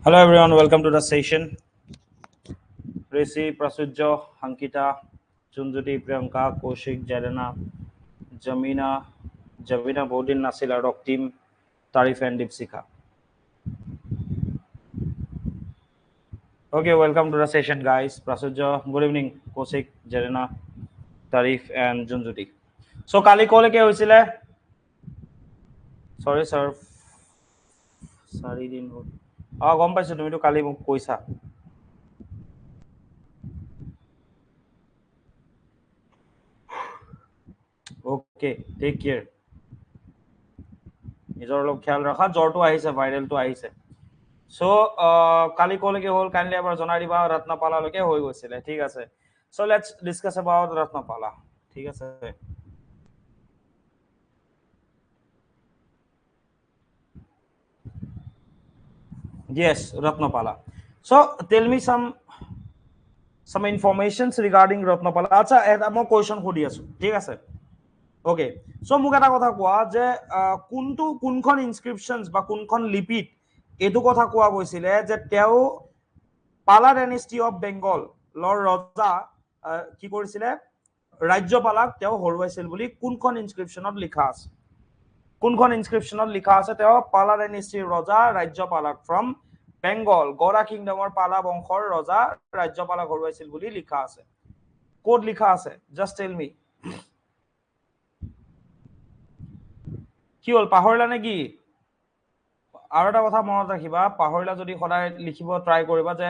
Hello everyone, welcome to the session. Rishi, Prasujya, Ankita, Junjuti, Priyanka, Kaushik, Jarena, Javina, Bodin, Nasila, Rock Team, Tarif and Dipsika. Okay, welcome to the session guys. Prasujya, good evening. Kaushik, Jarena, Tarif and Junjuti. So Kali Kole ke hoisile? Sorry sir. Sorry din hol. গম পাইছো তুমি তো কালি মোক কৈছা okay take care নিজৰ অলপ খেয়াল ৰাখা জ্বৰটো আহিছে ভাইৰেলটো আহিছে সো কালি কলৈকে হ'ল কাইণ্ডলি এবাৰ জনাই দিবা ৰত্নপালালৈকে হৈ গৈছিলে ঠিক আছে সো লেটস ডিসকাস अबाउट ৰত্নপালা ঠিক আছে yes Ratnapala so tell me some informations regarding Ratnapala acha eta mo question khudi asu ঠিক আছে ওকে সো মোক এটা কথা কোৱা যে কোনখন ইনস্ক্ৰিপশনস বা কোনখন লিপিত এটো কথা কোৱা গৈছিলে যে তেও পালা ডাইনেষ্টি অফ বেংগল লৰ ৰজা কি কৰিছিলে ৰাজ্যপালাক তেও হৰুৱাইছিল বুলি কোনখন ইনস্ক্ৰিপশনত লিখা আছে কোনখন ইনস্ক্ৰিপশনত লিখা আছে তেও পালা ডাইনেষ্টিৰ ৰজা ৰাজ্যপালাক ফ্ৰম বেংগল গড়া কিংডমৰ পালা বংশৰ ৰজা ৰাজ্যপালাক হৰুৱাইছিল বুলি লিখা আছে কোড লিখা আছে জাস্ট টেল মি কি হল পাহৰিলা নেকি আৰু এটা কথা মনত ৰাখিবা পাহৰিলা যদি সদায় লিখিব ট্ৰাই কৰিবা যে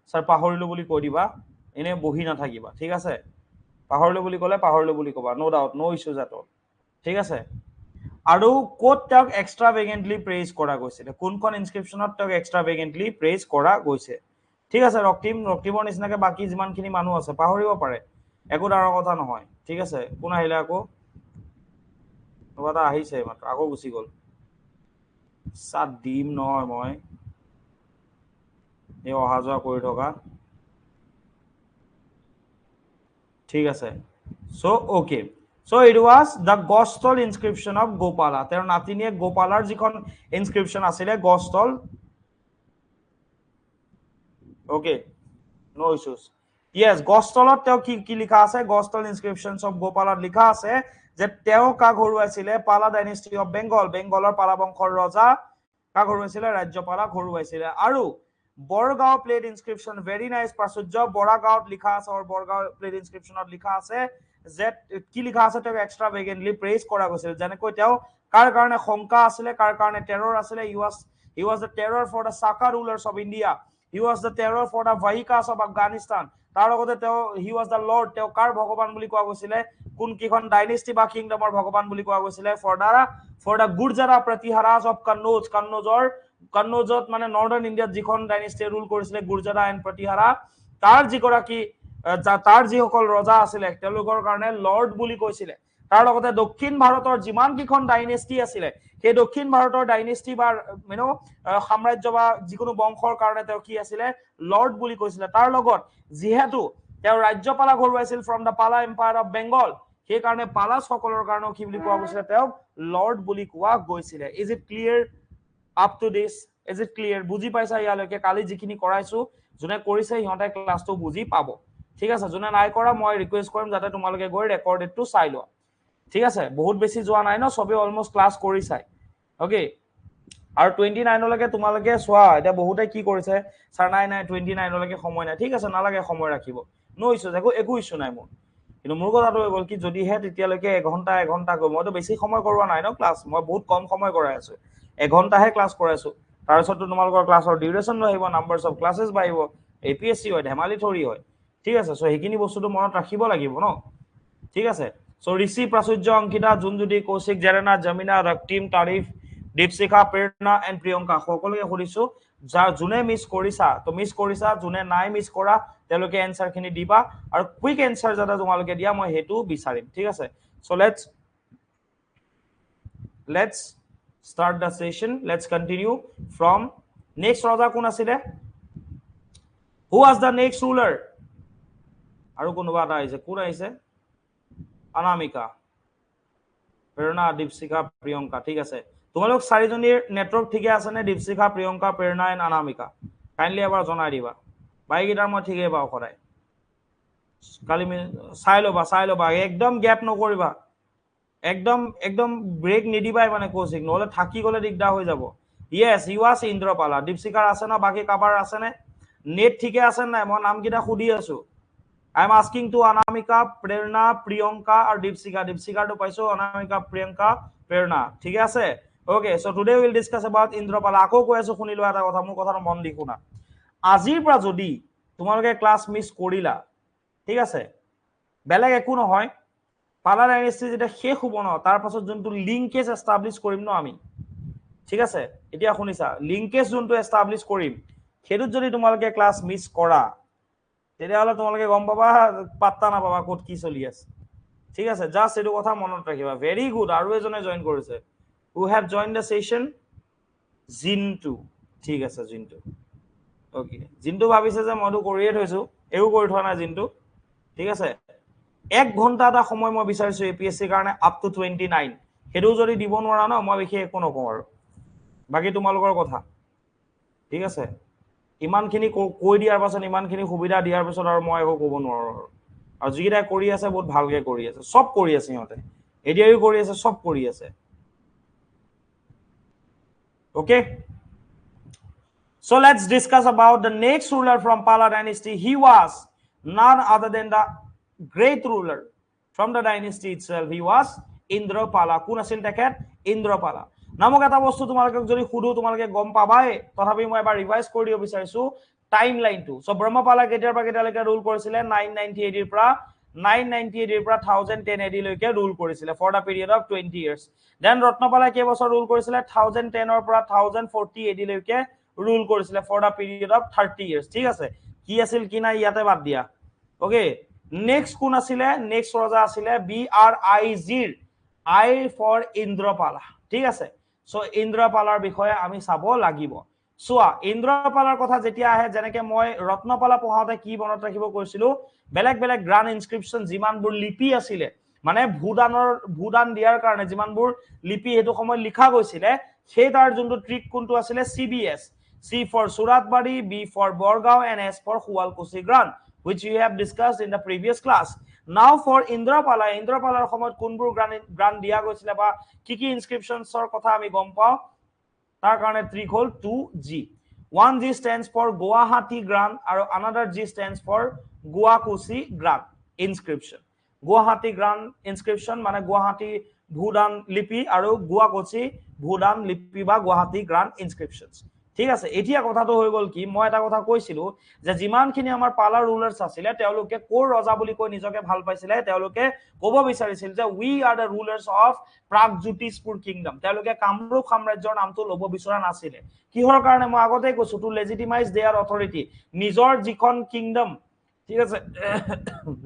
স্যাৰ পাহৰিলো বুলি কৈ দিবা এনে বহি নাথাকিবা ঠিক আছে পাহৰিলো বুলি ক'লে পাহৰিলো বুলি ক'বা no doubt no issues at all ঠিক আছে আৰু কোড তেওঁক এক্সট্ৰাভেগেন্টলি প্ৰেজ কৰা গৈছিল কোনখন ইনস্ক্ৰিপশনত তেওঁক এক্সট্ৰাভেগেন্টলি প্ৰেজ কৰা গৈছে ঠিক আছে ৰক্তিমৰ নিচিনাকে বাকি যিমানখিনি মানুহ আছে পাহৰিব পাৰে একো ডাঙৰ কথা নহয় ঠিক আছে কোন আহিলে আকৌ এটা আহিছে মাত্ৰ আকৌ গুচি গ'ল সাত দিম নহয় মই এই অহা যোৱা কৰি থকা ঠিক আছে so okay so it was the Gachtal inscription of Gopala তেৰ নাতিনিয়ে গোপালাৰ যিখন ইনস্ক্রিপশন আছিলে Gachtal okay no issues yes গষ্টলত তেও কি লিখা আছে গষ্টল ইনস্ক্রিপশনস অফ গোপালাত লিখা আছে যে তেও কাক হৰুৱাইছিলে পালা ডাইনেষ্টি অফ বেংগলৰ পালা বংশৰ ৰজা কাক হৰুৱাইছিলে ৰাজ্যপালাক হৰুৱাইছিলে আৰু Borgaon plate ইনস্ক্ৰিপশন very nice Prachurya বৰাগাঁৱত লিখা আছে আৰু বৰগাঁও প্লেট ইনস্ক্ৰিপশনত লিখা আছে যে কি লিখা আছে তেও এক্সট্ৰা ভেগেন্টলি প্ৰেজ কৰা গৈছিল যেনেকৈ তেও কাৰ কাৰণে শংকা আছিলে কাৰ কাৰণে টেৰৰ আছিলে he was the terror for the Saka rulers of India he was the terror for the Vahikas of Afghanistan তাৰ লগতে তেও he was the lord তেও কাৰ ভগৱান বুলি কোৱা গৈছিলে কোন কিখন ডাইনেষ্টি বা কিংডমৰ ভগৱান বুলি কোৱা গৈছিলে for the Gurjara Pratiharas of কন্নৌজত মানে নৰ্দাৰ্ন ইন্ডিয়াত যিখন ডাইনেষ্টি ৰুল কৰিছিলে গুৰজাৰা এণ্ড প্ৰতিহাৰা তাৰ যিগৰাকী তাৰ যিসকল ৰজা আছিলে তেওঁলোকৰ কাৰণে লৰ্ড বুলি কৈছিলে তাৰ লগতে দক্ষিণ ভাৰতৰ যিমান কিখন ডাইনেষ্টি আছিলে সেই দক্ষিণ ভাৰতৰ ডাইনেষ্টি বা সাম্ৰাজ্য বা যিকোনো বংশৰ কাৰণে তেওঁ কি আছিলে লৰ্ড বুলি কৈছিলে তাৰ লগত যিহেতু তেওঁ ৰাজ্যপালাক হৰুৱাইছিল ফ্ৰম দা পালা এম্পায়াৰ অফ বেংগল সেই কাৰণে পালা সকলৰ কাৰণে কি বুলি কোৱা গৈছিলে তেওঁক লৰ্ড বুলি কোৱা গৈছিলে is it clear up to this is it clear বুজি পাইছা ইয়ালৈকে কালি যিখিনি কৰাইছো যোনে কৰিছে সিহঁতে ক্লাছটো বুজি পাব ঠিক আছে যোনে নাই কৰা মই ৰিকুৱেষ্ট কৰিম যাতে তোমালোকে গৈ ৰেকৰ্ডেডটো চাই লোৱা ঠিক আছে বহুত বেছি যোৱা নাই ন সবে অলমোস্ট ক্লাছ কৰি চাই ওকে আৰু 29 লৈকে তোমালোকে চোৱা এটা বহুতে কি কৰিছে স্যাৰ নাই 29 লৈকে সময় নাই ঠিক আছে নালাগে সময় ৰাখিব নো ইস্যু একো ইস্যু নাই মোৰ কিন্তু মোৰ কথাটো হৈ গ'ল কি যদিহে তেতিয়ালৈকে এঘণ্টা গৈ মইতো বেছি সময় কৰোৱা নাই ন ক্লাছ মই বহুত কম সময় কৰাই আছো এঘণ্টাহে ক্লাছ কৰাইছো তাৰপিছতো তোমালোকৰ ক্লাছৰ ডিউৰেশ্যন আহিব নাম্বাৰছ অফ ক্লাছেছ বাঢ়িব এপিএসসি হয় ধেমালি থৰি হয় ঠিক আছে সো সেইখিনি বস্তুটো মনত ৰাখিব লাগিব ন ঠিক আছে সো ঋষি প্ৰাচুৰ্য অংকিতা জুনজুতি কৌশিক জেৰেনা জমিনা ৰক্তিম তাৰিফ দীপশিখা প্ৰেৰণা এণ্ড প্ৰিয়ংকা সকলোকে সুধিছো যাৰ যোনে মিছ কৰিছা যোনে নাই মিছ কৰা তেওঁলোকে এনসাৰ খিনি দিবা আৰু কুইক এনসাৰ যাতে তোমালোকে দিয়া মই হেতু বিচাৰিম ঠিক আছে so let's start the session let's continue from next raja কোন আছিলে who was the next ruler আৰু কোনোবা এটা আহিছে কোন আহিছে অনামিকা প্ৰেৰণা দীপশিখা প্ৰিয়ংকা ঠিক আছে তোমালোক চাৰিজনীৰ নেটৱৰ্ক ঠিকে আছে নে দীপশিখা প্ৰিয়ংকা প্ৰেৰণা এণ্ড অনামিকা কাইণ্ডলি এবাৰ জনাই দিবা বাইকেইটাৰ মই ঠিকেই পাওঁ সদায় কালি চাই ল'বা একদম গেপ নকৰিবা একদম একদম ব্ৰেক নিদিবাই মানে কোচিং নহলে থাকি গলে দিগদাৰ হৈ যাব ইয়েছ ইউৱাছ ইন্দ্ৰপালা দীপশিকাৰ আছে না বাকি কাবাৰ আছে নে নেট ঠিকে আছে নাই মই নামকেইটা সুধি আছো I am asking to Anamika Prerana Priyanka আৰু দীপশিকাৰটো পাইছো অনামিকা প্ৰিয়ংকা প্ৰেৰণা ঠিকে আছে okay so today will discuss about Indrapala আকৌ কৈ আছো শুনি লোৱা এটা কথা মোৰ কথাটো মন দি শুনা আজিৰ পৰা যদি তোমালোকে ক্লাস মিস কৰিলা ঠিক আছে বেলেগ একো নহয় পালা ডাইনেষ্টি যেটা শেষ হ'ব ন তাৰ পাছত যোনটো লিংকেজ এস্টাবলিশ কৰিম ন আমি ঠিক আছে এতিয়া শুনিছা লিংকেজ যোনটো এস্টাবলিশ কৰিম হেতুত যদি তোমালোকে ক্লাস মিস কৰা তেতিয়াহলে তোমালোকে গম পাবা পাত্তা না পাবা কোড কি চলি আছে ঠিক আছে জাস্ট এটো কথা মনত ৰাখিবা ভেৰি গুড আৰু এজনে জয়েন কৰিছে who have joined the session Jintu ঠিক আছে জিন্তু ওকে জিন্তু ভাবিছে যে মইতো কৰিয়ে থৈছো এও কৰি থোৱা নাই জিন্তু ঠিক আছে 1 ঘন্টা এটা সময় মই বিচাৰিছো এপিএসসি কাৰণে আপ টু 29 হেতু যদি দিব নোৱাৰা ন মই বিশেষ একো নকওঁ আৰু বাকি তোমালোকৰ কথা ঠিক আছে ইমানখিনি কৈ দিয়াৰ পাছত ইমানখিনি সুবিধা দিয়াৰ পাছত আৰু মই একো ক'ব নোৱাৰো আৰু যিটা কৰি আছে বহুত ভালকে কৰি আছে সব কৰি আছে ইহঁতে এডিআইও কৰি আছে সব কৰি আছে okay so let's discuss about the next ruler from Pala dynasty he was none other than the great ruler from the dynasty itself he was Indrapala কোন আছিল তেখেত Indrapala নামক এটা বস্তু তোমালোকক যদি খুদু তোমালোকে গম পাবাই তথাপি মই এবাৰ ৰিভাইজ কৰি দিব বিচাৰিছো টাইমলাইনটো সো ব্ৰহ্মপালা কেতিয়াৰ পৰা কেতিয়ালৈকে ৰুল কৰিছিলে 998 এৰ পৰা 998 এৰ পৰা 1010 AD লৈকে ৰুল কৰিছিলে for the period of 20 years then ৰত্নপালা কেই বছৰ ৰুল কৰিছিলে 1010 ৰ পৰা 1040 AD লৈকে ৰুল কৰিছিলে for the period of 30 years ঠিক আছে কি আছিল কি নাই ইয়াতে বাদ দিয়া ওকে নেক্সট কোন আছিলে নেক্সট ৰজা আছিলে BRIZ I for Indrapala ঠিক আছে সো ইন্দ্ৰপালাৰ বিষয়ে আমি চাব লাগিব সোয়া ইন্দ্ৰপালাৰ কথা যেতিয়া আহে যেনেকে মই ৰত্নপালা পঢ়াওতে কি মনত ৰাখিব কৈছিলো বেলেগ বেলেগ গ্ৰান্ড ইনস্ক্ৰিপশন যিমানবোৰ লিপি আছিলে মানে ভূদান দিয়াৰ কাৰণে যিমানবোৰ লিপি হেতু সময় লিখা গৈছিলে সেই তাৰ যোনটো ট্ৰিক কোনটো আছিলে CBS C for Suratbari B for Borgao and S for Hualkusi Grant which we have discussed in the previous class now for Indrapalar সময়ত কোনবোৰ গ্ৰান্ড দিয়া গৈছিলে বা কি ইনস্ক্ৰিপশনছৰ কথা আমি গম পাও তাৰ কাৰণে trick hall 2G 1G stands for Guwahati Grant আৰু another G stands for Guakusi Grant inscription Guwahati Grant inscription মানে গুৱাহাটী ভূদান লিপি আৰু গুৱাকুচি ভূদান লিপি বা গুৱাহাটী গ্ৰান্ড ইনস্ক্ৰিপশনস ঠিক আছে এতিয়া কথাটো হৈ গল কি মই এটা কথা কৈছিলো যে যিমানখিনি আমাৰ পালা ৰুলাৰ্স আছিল তেওঁলোকে কোৰ ৰজা বুলি কৈ নিজকে ভাল পাইছিলে তেওঁলোকে ক'ব বিচাৰিছিল যে we are the rulers of Pragjyotishpur kingdom তেওঁলোকে কামৰূপ সাম্ৰাজ্যৰ নামটো ল'ব বিচৰা নাছিলে কিহৰ কাৰণে মই আগতে কৈছো টু লেজিটিমাইজ দেয়াৰ অথৰিটি নিজৰ যিখন কিংডম ঠিক আছে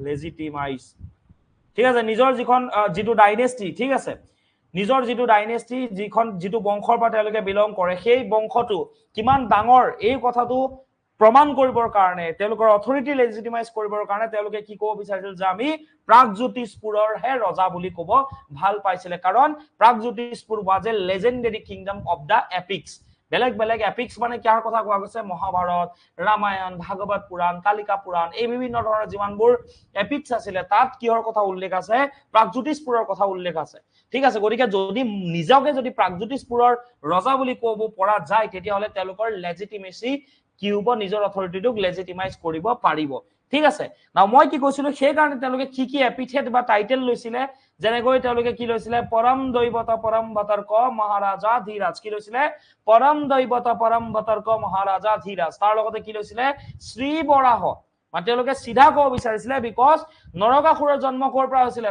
লেজিটিমাইজ ঠিক আছে নিজৰ যিখন যিটো ডাইনেষ্টি ঠিক আছে নিজৰ যিটো ডাইনেষ্টি যিটো বংশৰ পৰা তেওঁলোকে বিলং কৰে সেই বংশটো কিমান ডাঙৰ এই কথাটো প্ৰমাণ কৰিবৰ কাৰণে তেওঁলোকৰ অথৰিটি লেজিটিমাইজ কৰিবৰ কাৰণে তেওঁলোকে কি ক'ব বিচাৰিছিল যে আমি প্ৰাগজ্যোতিষপুৰৰ হে ৰজা বুলি ক'ব ভাল পাইছিলে কাৰণ Pragjyotishpur was a legendary kingdom of the epics বেলেগ বেলেগ এপিক্স মানে কিয়াৰ কথা কোৱা গৈছে মহাভাৰত ৰামায়ণ ভাগৱত পুৰাণ কালিকা পুৰাণ এই বিভিন্ন ধৰণৰ যিমানবোৰ এপিক্স আছিল তাত কিহৰ কথা উল্লেখ আছে প্ৰাগজ্যোতিষপুৰৰ কথা উল্লেখ আছে ঠিক আছে গতিকে যদি নিজকে যদি প্ৰাগজ্যোতিষপুৰৰ ৰজা বুলি ক'ব পৰা যায় তেতিয়া হলে তেওঁলোকৰ লেজিটিমেসি কি হ'ব নিজৰ অথৰিটিটোক লেজিটিমাইজ কৰিব পাৰিব ঠিক আছে নাও মই কি কৈছিলো সেই কাৰণে তেওঁলোকে কি এপিথেট বা টাইটেল লৈছিলে যেনেকৈ তেওঁলোকে কি লৈছিলে পৰম দৈবত পৰম বতৰ্ক মহাৰাজা ধীৰাজ কি লৈছিলে পৰম দৈবত পৰম বতৰ্ক মহাৰাজা ধীৰাজ তাৰ লগতে কি লৈছিলে শ্ৰী বৰাহ মানে তেওঁলোকে সিধা ক'ব বিচাৰিছিলে বিকজ নৰকাসুৰৰ জন্ম কৰ পৰা হৈছিল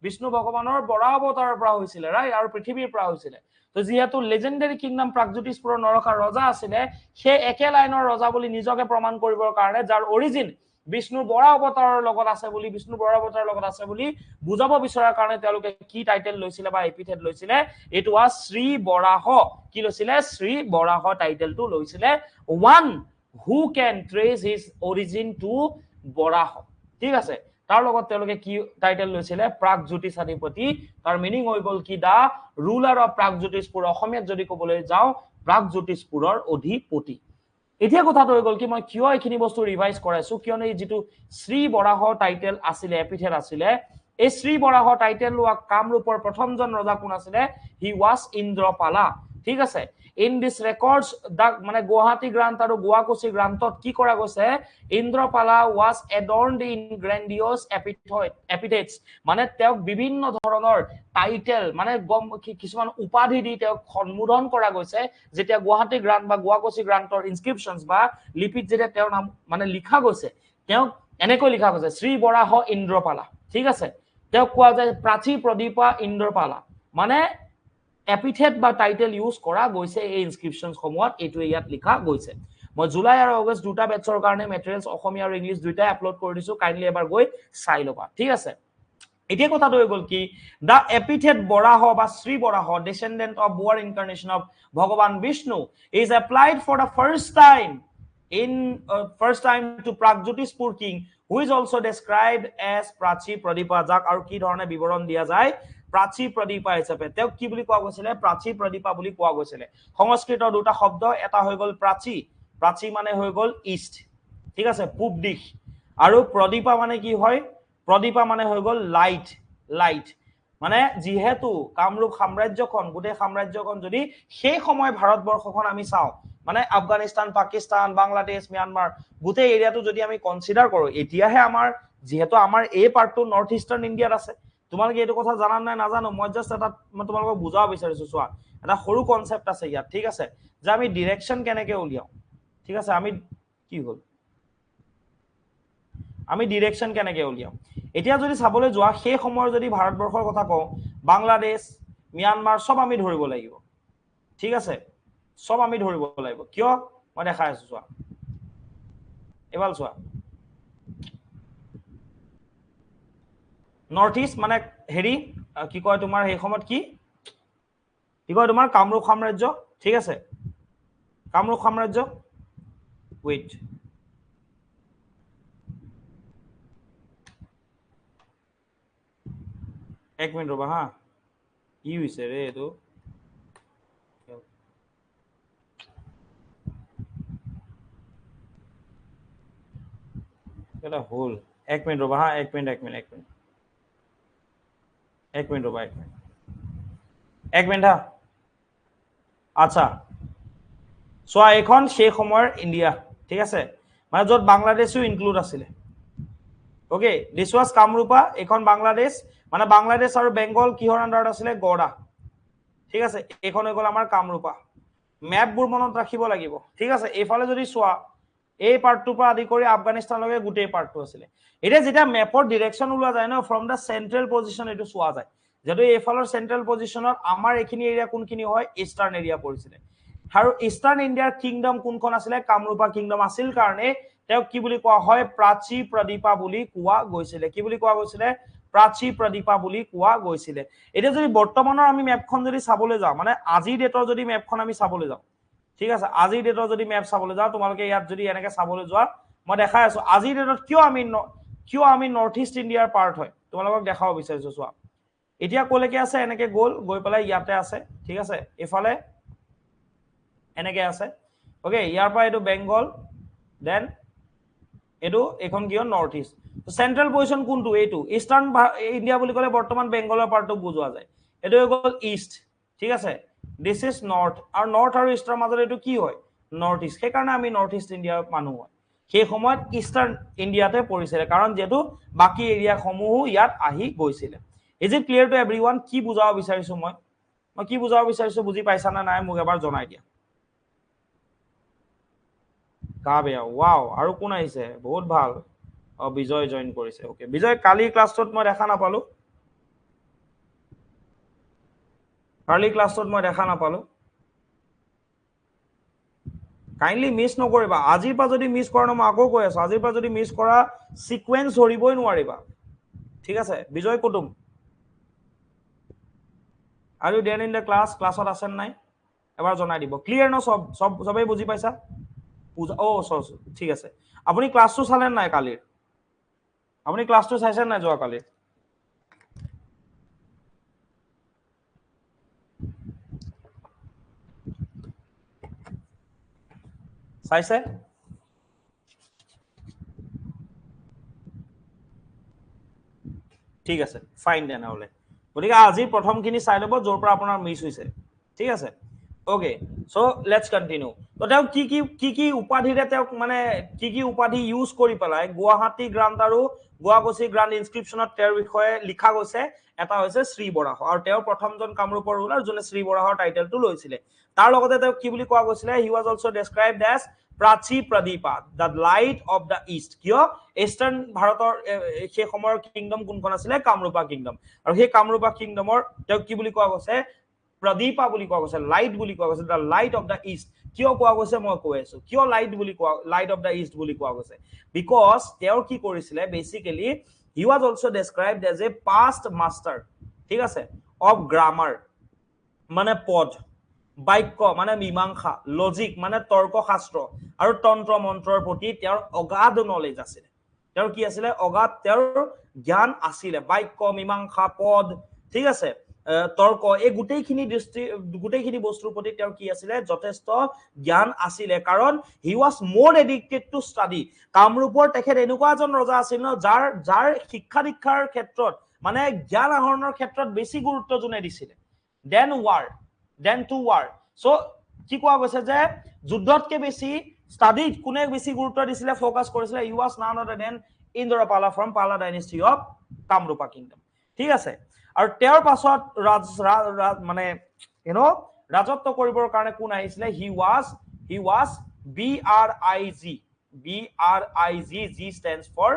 বিষ্ণু ভগৱানৰ বৰাহ অৱতাৰৰ পৰা হৈছিল ৰাইট আৰু পৃথিৱীৰ পৰা হৈছিল তো যেহেতু লেজেন্ডাৰী কিংডম প্ৰাগজ্যোতিষপুৰৰ নৰকাৰ ৰজা আছিলে সেই একে লাইনৰ ৰজা বুলি নিজকে প্ৰমাণ কৰিবৰ কাৰণে যাৰ অৰিজিন বিষ্ণুৰ বৰা অৱতাৰৰ লগত আছে বুলি বিষ্ণুৰ বৰা অৱতাৰৰ লগত আছে বুলি বুজাব বিচৰাৰ কাৰণে তেওঁলোকে কি টাইটেল লৈছিলে বা এপিথেট লৈছিলে ইট ওয়াজ শ্ৰী বৰাহ কি লৈছিলে শ্ৰী বৰাহ টাইটেলটো লৈছিলে one who can trace his origin to Varaha ঠিক আছে তাৰ লগত তেওঁলোকে কি টাইটেল লৈছিলে প্ৰাগজ্যোতিষাধিপতি তাৰ মিনিং হৈ গল কি দা ৰুলাৰ অফ প্ৰাগজ্যোতিষপুৰ অসমীয়াত যদি ক'বলৈ যাও প্ৰাগজ্যোতিষপুৰৰ অধিপতি এতিয়া কথাটো হৈ গ'ল কি মই কিয় এইখিনি বস্তু ৰিভাইজ কৰাইছো কিয়নো এই যিটো শ্ৰী বৰাহ টাইটেল আছিলে এপিথেট আছিলে এই শ্ৰী বৰাহ টাইটেল লোৱা কামৰূপৰ প্ৰথমজন ৰজা কোন আছিলে হি ৱাজ ইন্দ্ৰপালা ঠিক আছে ইন দিস ৰেকৰ্ডছ মানে গুৱাহাটী গ্ৰান্ট আৰু গুৱাকুচি গ্ৰান্তত কি কৰা গৈছে ইন্দ্ৰপালা ৱাজ এডৰ্নড ইন গ্ৰেন্ডিয়ছ এপিথেটছ মানে তেওঁক বিভিন্ন ধৰণৰ টাইটেল মানে কিছুমান উপাধি দি তেওঁক সম্বোধন কৰা গৈছে যেতিয়া গুৱাহাটী গ্ৰান্ট বা গুৱাকুচি গ্ৰান্টৰ ইনস্ক্ৰিপশনছ বা লিপিত যেতিয়া তেওঁৰ নাম মানে লিখা গৈছে তেওঁক এনেকৈ লিখা গৈছে শ্ৰী বৰাহ ইন্দ্ৰপালা ঠিক আছে তেওঁক কোৱা যায় প্ৰাচী প্ৰদীপা ইন্দ্ৰপালা মানে এপিথেট বা টাইটেল ইউজ কৰা গৈছে এই ইনস্ক্ৰিপশনছ সমূহত এইটো ইয়াত লিখা গৈছে মই জুলাই আৰু আগষ্ট দুটা বেটছৰ কাৰণে মেটেৰিয়েলছ অসমীয়া আৰু ইংলিছ দুটাই আপলোড কৰি দিছো কাইন্ডলি এবাৰ গৈ চাই ল'বা ঠিক আছে এতিয়া কথাটো হৈ গ'ল কি দা এপিথেট বৰাহ বা শ্ৰী বৰাহ ডিসেন্ডেন্ট অফ বোৱাৰ incarnation of Bhagwan Vishnu is applied for the first time to Pragjyotishpur king who is also described as Prachi Pradipa যাক আৰু কি ধৰণে বিৱৰণ দিয়া যায় প্ৰাচী প্ৰদীপা হিচাপে তেওঁক কি বুলি কোৱা গৈছিলে প্ৰাচী প্ৰদীপা বুলি কোৱা গৈছিলে সংস্কৃতৰ দুটা শব্দ এটা হৈ গ'ল প্ৰাচী প্ৰাচী মানে হৈ গ'ল ইষ্ট ঠিক আছে পূব দিশ আৰু প্ৰদীপা মানে কি হয় প্ৰদীপা মানে হৈ গ'ল লাইট মানে যেহেতু কামৰূপ সাম্ৰাজ্যখন গোটেই সাম্ৰাজ্যখন যদি সেই সময় ভাৰতবৰ্ষখন আমি চাওঁ মানে আফগানিস্তান পাকিস্তান বাংলাদেশ ম্যানমাৰ গোটেই এৰিয়াটো যদি আমি কনসিডাৰ কৰো এতিয়াহে আমাৰ যেহেতু আমাৰ এই পাৰ্টটো নৰ্থ ইষ্টাৰ্ণ ইণ্ডিয়াত আছে তোমালোকে এইটো কথা জানা নাই নাজানো মই জাস্ট এটা মই তোমালোকক বুজাব বিচাৰিছো চোৱা এটা সৰু কনসেপ্ট আছে ইয়াত ঠিক আছে যে আমি ডিৰেকশন কেনেকৈ উলিয়াও ঠিক আছে আমি কি হ'ল আমি ডিৰেকশন কেনেকৈ উলিয়াও এতিয়া যদি চাবলৈ যোৱা সেই সময়ৰ যদি ভাৰতবৰ্ষৰ কথা কওঁ বাংলাদেশ ম্যানমাৰ সব আমি ধৰিব লাগিব ঠিক আছে সব আমি ধৰিব লাগিব কিয় মই দেখাই আছো চোৱা এবাৰ চোৱা নৰ্থ ইষ্ট মানে হেৰি কি কয় তোমাৰ সেই সময়ত কি কয় তোমাৰ কামৰূপ সাম্ৰাজ্য ঠিক আছে কামৰূপ সাম্ৰাজ্য ৱেইট এক মিনিট ৰবা হা কি হৈছে ৰে এইটো এটা হল এক মিনিট ৰবা হা এক মিনিট ৰবা এক মিনিট হা আচ্ছা চোৱা এখন সেই সময়ৰ ইণ্ডিয়া ঠিক আছে মানে য'ত বাংলাদেশো ইনক্লুড আছিলে ওকে দিস ওয়াজ কামৰূপা এখন বাংলাদেশ মানে বাংলাদেশ আৰু বেংগল কিহৰ আন্ডাৰত আছিলে গড়া ঠিক আছে এখন হৈ গ'ল আমাৰ কামৰূপা মেপবোৰ মনত ৰাখিব লাগিব ঠিক আছে এইফালে যদি চোৱা এই পাৰ্টটোৰ পৰা আদি কৰি আফগানিস্তানলৈকে গোটেই পাৰ্টটো আছিলে এতিয়া যেতিয়া মেপৰ ডিৰেকশন ওলোৱা যায় ন ফ্ৰম দা চেন্ট্ৰেল পজিশন এইটো চোৱা যায় যদি এইফালৰ চেন্ট্ৰেল পজিশনত আমাৰ এইখিনি এৰিয়া কোনখিনি হয় ইষ্টাৰ্ণ এৰিয়া পৰিছিলে আৰু ইষ্টাৰ্ণ ইণ্ডিয়াৰ কিংডম কোনখন আছিলে কামৰূপা কিংডম আছিল কাৰণে তেওঁক কি বুলি কোৱা হয় প্ৰাচী প্ৰদীপা বুলি কোৱা গৈছিলে কি বুলি কোৱা গৈছিলে প্ৰাচী প্ৰদীপা বুলি কোৱা গৈছিলে এতিয়া যদি বৰ্তমানৰ আমি মেপখন যদি চাবলৈ যাওঁ মানে আজি ডেটৰ যদি মেপখন আমি চাবলৈ যাওঁ ঠিক আছে আজি ডেটৰ যদি মেপ চাবলৈ যাওঁ তোমালোকে ইয়াত যদি এনেকৈ চাবলৈ যোৱা মই দেখাই আছো আজি ডেটত কিয় আমি নৰ্থ ইষ্ট ইণ্ডিয়াৰ পাৰ্ট হয় তোমালোকক দেখাব বিচাৰিছো চোৱা এতিয়া কলৈকে আছে এনেকৈ গ'ল গৈ পেলাই ইয়াতে আছে ঠিক আছে এইফালে এনেকৈ আছে ওকে ইয়াৰ পৰা এইটো বেংগল দেন এইটো এখন কি হ'ল নৰ্থ ইষ্ট চেন্ট্ৰেল পজিশন কোনটো এইটো ইষ্টাৰ্ণ ইণ্ডিয়া বুলি ক'লে বৰ্তমান বেংগলৰ পাৰ্টটো বুজোৱা যায় এইটো হৈ গ'ল ইষ্ট ঠিক আছে দিস ইজ নৰ্থ আৰু নৰ্থ আৰু ইষ্টৰ মাজত এইটো কি হয় নৰ্থ ইষ্ট সেইকাৰণে আমি নৰ্থ ইষ্ট ইণ্ডিয়াৰ মানুহ হয় সেই সময়ত ইষ্টাৰ্ণ ইণ্ডিয়াতে পৰিছিলে কাৰণ যেহেতু বাকী এৰিয়াসমূহো ইয়াত আহি গৈছিলে is it clear to everyone কি বুজাব বিচাৰিছো মই কি বুজাব বিচাৰিছো বুজি পাইছা নে নাই মোক এবাৰ জনাই দিয়া গা বেয়া ৱাও আৰু কোন আহিছে বহুত ভাল বিজয় জয়েন কৰিছে ওকে বিজয় কালি ক্লাছটোত মই দেখা নাপালো কাইণ্ডলি মিছ নকৰিবা আজিৰ পৰা যদি মিছ কৰা মই আকৌ কৈ আছো আজিৰ পৰা যদি মিছ কৰা সিকুৱেন্স ধৰিবই নোৱাৰিবা ঠিক আছে বিজয় কুটুম আৰু দেন ইন দ্য ক্লাছত আছেন নাই এবাৰ জনাই দিব ক্লিয়াৰ ন সবেই বুজি পাইছা ঠিক আছে আপুনি ক্লাছটো চালে নাই কালিৰ আপুনি ক্লাছটো চাইছে নাই যোৱা কালিৰ চাইছে ঠিক আছে ফাইন তেনেহ'লে গতিকে আজি প্ৰথমখিনি চাই ল'ব য'ৰ পৰা আপোনাৰ মিছ হৈছে ঠিক আছে ওকে সো লেটস কন্টিনিউ তো তেওঁ কি উপাধিৰে তেওঁক মানে কি উপাধি ইউজ কৰি পেলাই গুৱাহাটী গ্ৰান্ট আৰু গুৱাহাটী গ্ৰান্ট ইনস্ক্ৰিপশ্যনত তেওঁৰ বিষয়ে লিখা গৈছে এটা হৈছে শ্ৰী বৰাহ আৰু তেওঁ প্ৰথমজন কামৰূপৰ ৰুলাৰ যোনে শ্ৰী বৰাহৰ টাইটেলটো লৈছিলে তাৰ লগতে তেওঁ কি বুলি কোৱা গৈছিলে he was also described as Prachi Pradipa the light of the east কিয় ইষ্টাৰ্ণ ভাৰতৰ সেই সময়ৰ কিংডম কোনখন আছিলে কামৰূপা কিংডম আৰু সেই কামৰূপা কিংডমৰ তেওঁ কি বুলি কোৱা গৈছে প্ৰদীপা বুলি কোৱা গৈছে লাইট বুলি কোৱা গৈছে the light of the east কিয় কোৱা গৈছে মই কৈ আছো কিয় লাইট বুলি কোৱা লাইট অফ দ্য ইষ্ট বুলি কোৱা গৈছে বিকজ তেওঁ কি কৰিছিলে basically he was also described as a past master ঠিক আছে অফ গ্ৰামাৰ মানে পদ বাক্য মানে মীমাংসা লজিক মানে তৰ্কশাস্ত্ৰ আৰু তন্ত্ৰ মন্ত্ৰৰ প্ৰতি তেওঁৰ অগাধ নলেজ আছিল তেওঁৰ কি আছিল অগাধ তেওঁৰ জ্ঞান আছিল বাক্য মীমাংসা পদ ঠিক আছে তৰ্ক এই গোটেইখিনি বস্তুৰ প্ৰতি তেওঁৰ কি আছিল যথেষ্ট জ্ঞান আছিল কাৰণ হি ওয়াজ মোৰ এডিক্টেড টু ষ্টাডি কামৰূপৰ তেখেত এনেকুৱা এজন ৰজা আছিল ন যাৰ শিক্ষা দীক্ষাৰ ক্ষেত্ৰত মানে জ্ঞান আহৰণৰ ক্ষেত্ৰত বেছি গুৰুত্ব যোনে দিছিলে দেন টু ৱাৰ সো কি কোৱা গৈছে যে যুদ্ধতকে বেছি ষ্টাডিত কোনে বেছি গুৰুত্ব দিছিলে ফোকাস কৰিছিলে হি ওয়াজ নান আদাৰ দেন ইন্দ্ৰপালা ফ্ৰম পালা ডাইনেষ্টি অফ কামৰূপা কিংডম ঠিক আছে আৰু তেওঁৰ পাছত মানে ৰাজত্ব কৰিবৰ কাৰণে কোন আহিছিলে হি ওয়াজ BRIG G stands for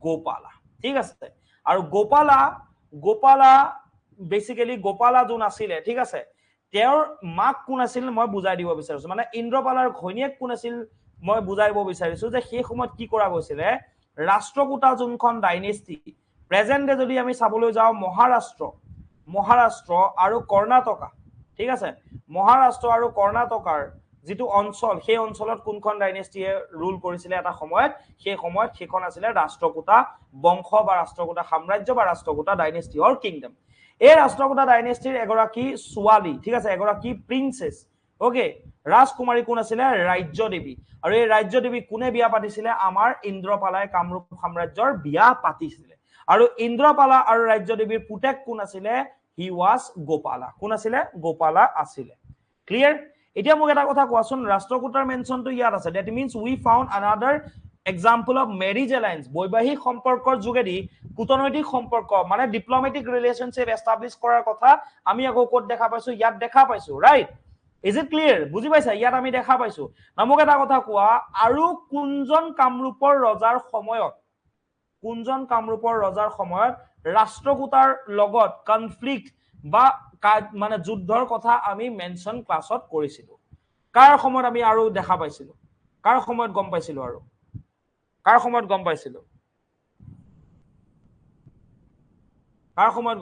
Gopala ঠিক আছে আৰু গোপালা বেসিক্যালি গোপালা যোন আছিলে ঠিক আছে তেওঁৰ মাক কোন আছিল মই বুজাই দিব বিচাৰিছো মানে ইন্দ্ৰপালাৰ ঘৈণীয়েক কোন আছিল মই বুজাই দিব বিচাৰিছো যে সেই সময়ত কি কৰা গৈছিলে ৰাষ্ট্ৰকূটা যোনখন ডাইনেষ্টি প্ৰেজেন্ট যদি আমি চাবলৈ যাওঁ মহাৰাষ্ট্ৰ আৰু কৰ্ণাটকা ঠিক আছে মহাৰাষ্ট্ৰ আৰু কৰ্ণাটকাৰ যেটো অঞ্চল সেই অঞ্চলত কোনখন ডাইনেষ্টিয়ে ৰুল কৰিছিলে এটা সময়ত সেই সময়ত সেইখন আছিল ৰাষ্ট্ৰকূটা বংশ বা ৰাষ্ট্ৰকূটা সাম্ৰাজ্য বা ৰাষ্ট্ৰকূটা ডাইনেষ্টি অৰ কিংডম এই ৰাষ্ট্ৰকূটা ডাইনেষ্টিৰ এগৰাকী ছোৱালী ঠিক আছে এগৰাকী প্ৰিন্সেছ ওকে ৰাজকুমাৰী কোন আছিল ৰাজ্য দেৱী আৰু এই ৰাজ্য দেৱী কোনে বিয়া পাতিছিলে আমাৰ ইন্দ্ৰপালাই কামৰূপ সাম্ৰাজ্যৰ বিয়া পাতিছিলে আৰু ইন্দ্ৰপালা আৰু ৰাজ্য দেৱীৰ পুতেক কোন আছিল হি ওয়াজ গোপালা কোন আছিল গোপালা আছিল ক্লিয়াৰ এতিয়া মোক এটা কথা কোৱাচোন ৰাষ্ট্ৰকূটাৰ মেনশনটো ইয়াত আছে that means we found another example of marriage alliance বৈবাহিক সম্পৰ্কৰ যোগেদি কূটনৈতিক সম্পৰ্ক মানে ডিপ্লোমেটিক ৰিলেশনশিপ এস্টাবলিশ কৰাৰ কথা আমি আকৌ ক'ত দেখা পাইছো ইয়াত দেখা পাইছো ৰাইট ইজ ইট ক্লিয়াৰ বুজি পাইছা ইয়াত আমি দেখা পাইছো না মোক এটা কথা কোৱা আৰু কোনজন কামৰূপৰ ৰজাৰ সময়ত ৰাষ্ট্ৰকূটাৰ লগত কনফ্লিক্ট বা মানে যুদ্ধৰ কথা আমি মেনশন ক্লাছত কৰিছিলো কাৰ সময়ত আমি আৰু দেখা পাইছিলো কাৰ সময়ত গম পাইছিলো আৰু কাৰ সময়ত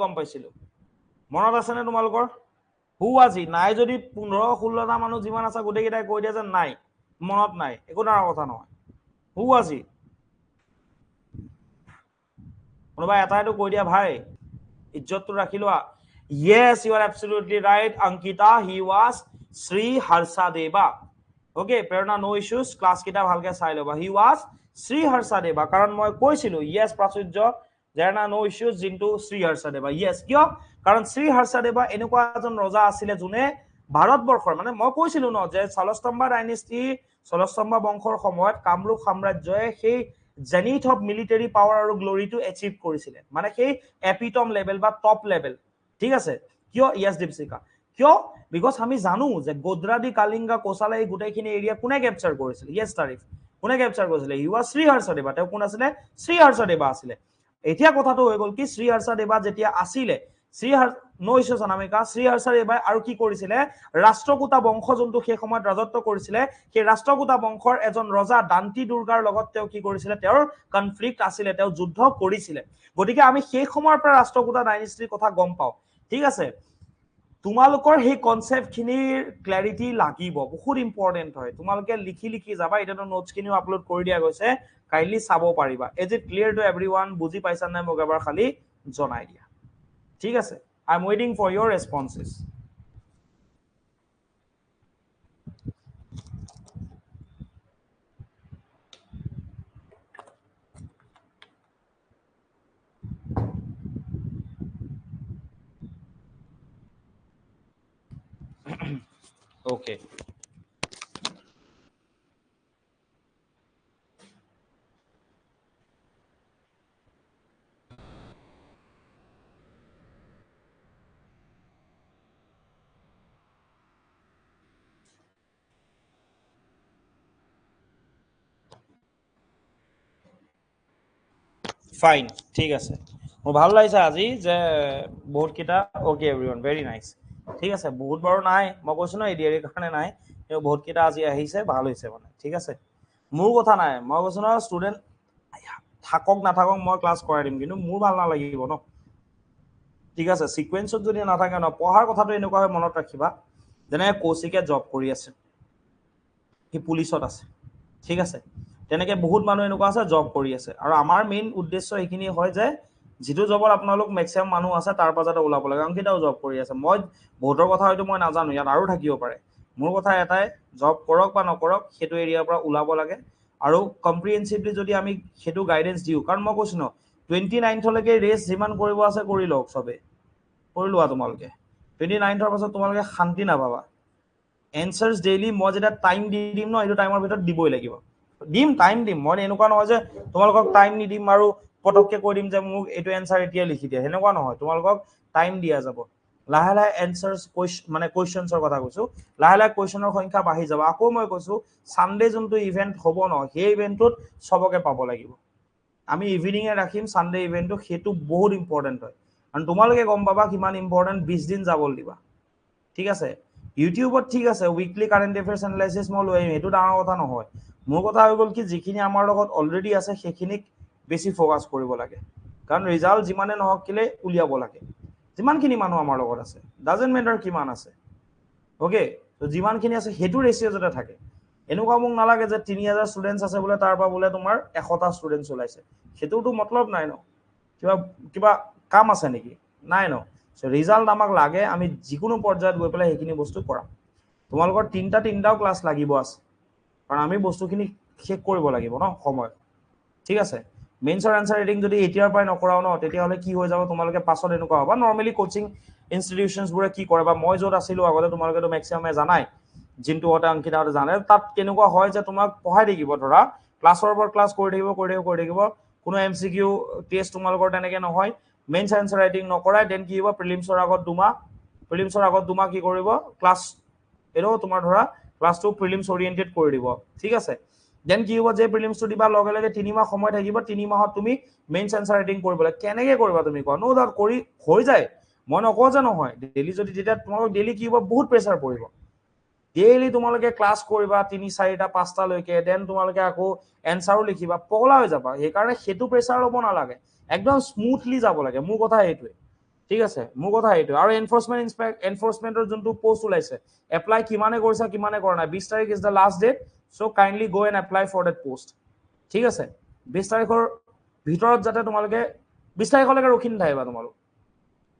গম পাইছিলো মনত আছে নে তোমালোকৰ হুৱাজি নাই যদি 15-16টা মানুহ যিমান আছে গোটেই কেইটাই কৈ দিয়া যে নাই মনত নাই একো ডাঙৰ কথা নহয় হুৱাজি কোনোবা এটাইতো কৈ দিয়া ভাই ইজ্জতটো ৰাখি লোৱা yes you are absolutely right Ankita he was Sri Harsadeva okay প্ৰেৰণা no issues ক্লাস কিটা ভালকে চাই লবা he was Sri Harsadeva কাৰণ মই কৈছিলো yes Prachurya there are no issues into Sri Harsadeva yes কিয় কাৰণ Sri Harsadeva এনেকুৱা এজন ৰজা আছিল যোনে ভাৰতবৰ্ষৰ মানে মই কৈছিলো ন যে চলস্তম্ভা ডাইনেষ্টি চলস্তম্ভা বংশৰ সময়ত কামৰূপ সাম্ৰাজ্যই সেই জেনিথ অফ মিলিটাৰী পাৱাৰ আৰু গ্লোৰি টু এচিভ কৰিছিলে মানে সেই এপিটম লেভেল বা টপ লেভেল ঠিক আছে কিয় ইয়াস দীপশিকা কিয় বিকজ আমি জানো যে গোদ্ৰাদি কালিংগা কোছালা এই গোটেইখিনি এৰিয়া কোনে ক্যাপচাৰ কৰিছিল ইয়েস তাৰিফ কোনে ক্যাপচাৰ কৰিছিল হি ওয়াজ শ্ৰী হৰ্ষদেৱা তেওঁ কোন আছিল শ্ৰী হৰ্ষদেৱা আছিল এতিয়া কথাটো হৈ গল কি শ্ৰী হৰ্ষদেৱা যেতিয়া আছিল শ্ৰী নো ইছুস অনামিকা শ্ৰী হৰ্ষদেৱাই আৰু কি কৰিছিলে ৰাষ্ট্ৰকূটা বংশ যোনটো সেই সময়ত ৰাজত্ব কৰিছিলে সেই ৰাষ্ট্ৰকূটা বংশৰ এজন ৰজা দান্তি দুৰ্গাৰ লগত তেওঁ কি কৰিছিলে তেওঁৰ কনফ্লিক্ট আছিল তেওঁ যুদ্ধ কৰিছিলে গতিকে আমি সেই সময়ৰ পৰা ৰাষ্ট্ৰকূটা ডাইনেষ্টিৰ কথা গম পাওঁ ঠিক আছে তোমালোকৰ সেই কনসেপ্ট খিনিৰ ক্লাৰিটি লাগিব বহুত ইম্পৰ্টেন্ট হয় তোমালোকে লিখি যাবা এটা নোটস খিনিও আপলোড কৰি দিয়া গৈছে কাইন্ডলি চাব পাৰিবা is it clear to everyone বুজি পাইছা নাই মোক এবাৰ খালি জনাই দিয়া ঠিক আছে I am waiting for your responses okay fine ঠিক আছে মোৰ ভাল লাগিছে আজি যে বহুত কেইটা ওকে এভৰিওয়ান ভেৰি নাইস ঠিক আছে বহুত বাৰু নাই মই কৈছো ন এডিয়াৰ কাৰণে নাই কিন্তু বহুত কেইটা আজি আহিছে ভাল হৈছে মানে ঠিক আছে মোৰ কথা নাই মই কৈছো ন ষ্টুডেন্ট থাকক নাথাকক মই ক্লাছ কৰাই দিম কিন্তু মোৰ ভাল নালাগিব ন ঠিক আছে সিকুৱেন্সত যদি নাথাকে ন পঢ়াৰ কথাটো এনেকুৱা হয় মনত ৰাখিবা যেনে কৌশিকে জব কৰি আছে সি পুলিচত আছে ঠিক আছে তেনেকে বহুত মানুহ এনেকুৱা আছে জব কৰি আছে আৰু আমাৰ মেইন উদ্দেশ্য এইখিনি হয় যে যিটো জবত আপোনালোক মেক্সিমাম মানুহ আছে তাৰ পাছতে ওলাব লাগে কাৰণ কেইটাও জব কৰি আছে মই বহুতৰ কথা হয়তো মই নাজানো ইয়াত আৰু থাকিব পাৰে মোৰ কথা এটাই জব কৰক বা নকৰক সেইটো এৰিয়াৰ পৰা ওলাব লাগে আৰু কম্প্ৰিহেনচিভলি যদি আমি সেইটো গাইডেন্স দিওঁ কাৰণ মই কৈছো ন 29লৈকে ৰেচ যিমান কৰিব আছে কৰি লওক সবে কৰি লোৱা তোমালোকে 29ৰ পাছত তোমালোকে শান্তি নাপাবা এনসাৰ্স ডেইলি মই যেটা টাইম দি দিম ন এইটো টাইমৰ ভিতৰত দিবই লাগিব দিম টাইম দিম মই এনেকুৱা নহয় যে তোমালোকক টাইম নিদিম আৰু পটককে কৈ দিম যে মোক এইটো এনসাৰ এতিয়া লিখি দিয়া সেনেকুৱা নহয় তোমালোকক টাইম দিয়া যাব লাহে লাহে এনসাৰ্স মানে কোৱেশ্চনছৰ কথা কৈছো লাহে লাহে কোৱেশ্চনৰ সংখ্যা বাঢ়ি যাব আকৌ মই কৈছো সানডে যোনটো ইভেন্ট হ'ব ন সেই ইভেন্টত সবকে পাব লাগিব আমি ইভিনিঙে ৰাখিম সানডে ইভেন্টটো সেইটো বহুত ইম্পৰ্টেন্ট হয় আৰু তোমালোকে গম পাবা কিমান ইম্পৰ্টেন্ট 20 দিন যাব দিবা ঠিক আছে ইউটিউবত ঠিক আছে উইকলি কারেন্ট এফেয়ার্স এনালাইসিস মই লৈ আহিম এইটো ডাঙৰ কথা নহয় মোৰ কথা হৈ গ'ল কি যিখিনি আমাৰ লগত অলৰেডি আছে সেইখিনিক বেছি ফোকাস কৰিব লাগে কাৰণ ৰিজাল্ট যিমানে নহওক কিলে উলিয়াব লাগে যিমানখিনি মানুহ আমাৰ লগত আছে ডাজন্ট মেটাৰ কিমান আছে ওকে তো যিমানখিনি আছে সেইটো ৰেশিও যাতে থাকে এনেকুৱা মোক নালাগে যে 3000 ষ্টুডেন্টস আছে বলে তাৰ পৰা বলে তোমাৰ 100টা ষ্টুডেন্টস ওলাইছে সেইটোতো মতলব নাই ন কিবা কিবা কাম আছে নেকি নাই ন সো ৰিজাল্ট আমাক লাগে আমি যিকোনো পৰ্যায়ত গৈ পেলাই সেইখিনি বস্তু কৰাম তোমালোকৰ তিনটাও ক্লাছ লাগিব আছে কাৰণ আমি বস্তুখিনি শেষ কৰিব লাগিব ন সময় ঠিক আছে মেইনছৰ আনসাৰ ৰিডিং যদি এতিয়াৰ পৰাই নকৰাও ন তেতিয়াহলে কি হৈ যাব তোমালোকে পাছত এনেকুৱা হ'ব নৰমালি কোচিং ইনষ্টিটিউশনছ বোৰে কি কৰে বা মই য'ত আছিলো আগতে তোমালোকেতো মেক্সিমামে জানাই জিন্তু হতে অংকিতাহতে জানে তাত কেনেকুৱা হয় যে তোমাক পঢ়াই থাকিব ধৰা ক্লাছৰ ওপৰত ক্লাছ কৰি থাকিব কোনো এমসিকিউ টেষ্ট তোমালোকৰ তেনেকে নহয় মেইন আনসাৰ ৰাইটিং নকৰাই দেন কি হ'ব প্ৰিলিমছৰ আগত দুমাহ কি কৰিব ক্লাছ এৰো তোমাৰ ধৰা ক্লাছটো প্ৰিলিমছ ওৰিয়েন্টেড কৰি দিব ঠিক আছে দেন কি হ'ব যে প্ৰিলিমছটো দিবা লগে লগে 3 মাহ সময় থাকিব 3 মাহত তুমি মেইন আনসাৰ ৰাইটিং কৰিবলৈ কেনেকৈ কৰিবা তুমি কোৱা নো ডাউট কৰি হৈ যায় মই নকওঁ যে নহয় ডেইলি যদি যেতিয়া তোমালোক ডেইলি কি হ'ব বহুত প্ৰেছাৰ পৰিব ডেইলি তোমালোকে ক্লাছ কৰিবা 3-4টা 5টা লৈকে দেন তোমালোকে আকৌ এনসাৰো লিখিবা পগলা হৈ যাবা সেইকাৰণে সেইটো প্ৰেছাৰ ল'ব নালাগে একদম স্মুথলি যাব লাগে মোৰ কথা এইটোৱে ঠিক আছে মোৰ কথা এইটো আৰু এনফোৰ্সমেন্টৰ যোনটো পোষ্ট ওলাইছে এপ্লাই কিমানে কৰিছা কিমানে কৰা নাই 20 তাৰিখ is the last date so kindly go and apply for that post ঠিক আছে 20 তাৰিখৰ ভিতৰত যাতে তোমালোকে 20 তাৰিখলৈকে ৰখি নাথাকিবা তোমালোক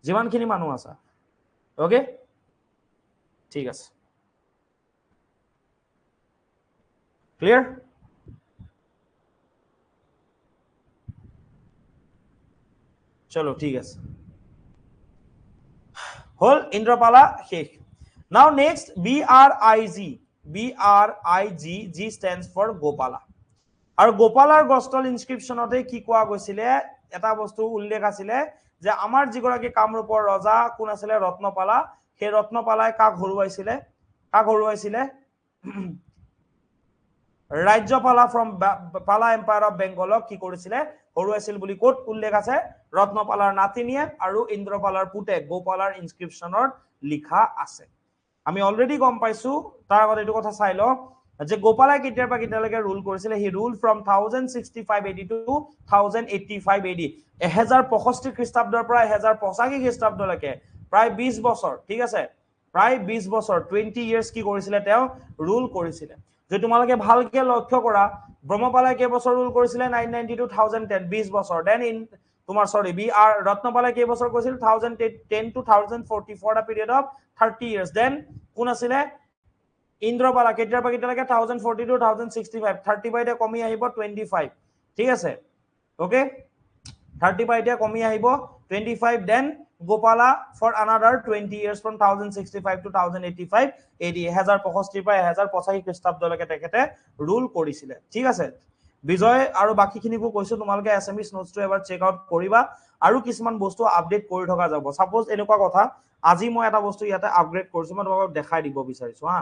যিমানখিনি মানুহ আছে ওকে ঠিক আছে ক্লিয়াৰ চলো ঠিক আছে হল ইন্দ্ৰপালা শেষ নাও next BRIG stands for Gopala আৰু গোপালাৰ গষ্টল ইনস্ক্ৰিপশনতে কি কোৱা গৈছিলে এটা বস্তু উল্লেখ আছিলে যে আমাৰ যিগৰাকী কামৰূপৰ ৰজা কোন আছিলে ৰত্নপালা সেই ৰত্নপালাই কাক হৰুৱাইছিলে ৰাজ্যপালা ফ্ৰম পালা এম্পায়াৰ অফ বেংগলক কি কৰিছিলে হৰুৱাইছিল বুলি কোট উল্লেখ আছে ৰত্নপালাৰ নাতিনিয়েক আৰু ইন্দ্ৰপালাৰ পুতেক গোপালাৰ ইনস্ক্ৰিপশনত লিখা আছে আমি অলৰেডি গম পাইছো তাৰ আগত এইটো কথা চাই লও যে গোপালাই কেতিয়াৰ পৰা কেতিয়ালৈকে ৰুল কৰিছিলে he rule from 1065 AD to 1085 AD 1065 খ্ৰীষ্টাব্দৰ পৰা 1085 খ্ৰীষ্টাব্দলৈকে প্ৰায় 20 বছৰ ঠিক আছে প্ৰায় 20 বছৰ 20 ইয়াৰ্স কি কৰিছিলে তেওঁ ৰুল কৰিছিলে যে তোমালোকে ভালকে লক্ষ্য কৰা ব্ৰহ্মপালাই কেই বছৰ ৰুল কৰিছিলে 990 টু 1010 20 বছৰ দেন ইন তোমাৰ সৰি ৰত্নপালাই কেই বছৰ কৰিছিল 1010 to 1044 the period of 30 years then কোন আছিলে ইন্দ্ৰপালা কেতিয়াৰ পৰা কেতিয়ালৈকে 1040 টু 1065 30 পৰা এতিয়া কমি আহিব 25 ঠিক আছে ওকে 30 পৰা এতিয়া কমি আহিব 25 then Gopala for another 20 years from 1065 to 1085 AD 1065 পৰা 1085 খ্ৰীষ্টাব্দলৈকে তেখেতে ৰুল কৰিছিলে ঠিক আছে বিজয় আৰু বাকিখিনিকো কৈছো তোমালোকে এছএমএছ নোটছটো এবাৰ চেক আউট কৰিবা আৰু কিছুমান বস্তু আপডেট কৰি থকা যাব সাপোজ এনেকুৱা কথা আজি মই এটা বস্তু ইয়াতে আপগ্ৰেড কৰিছো মই তোমাক দেখাই দিব বিচাৰিছো হা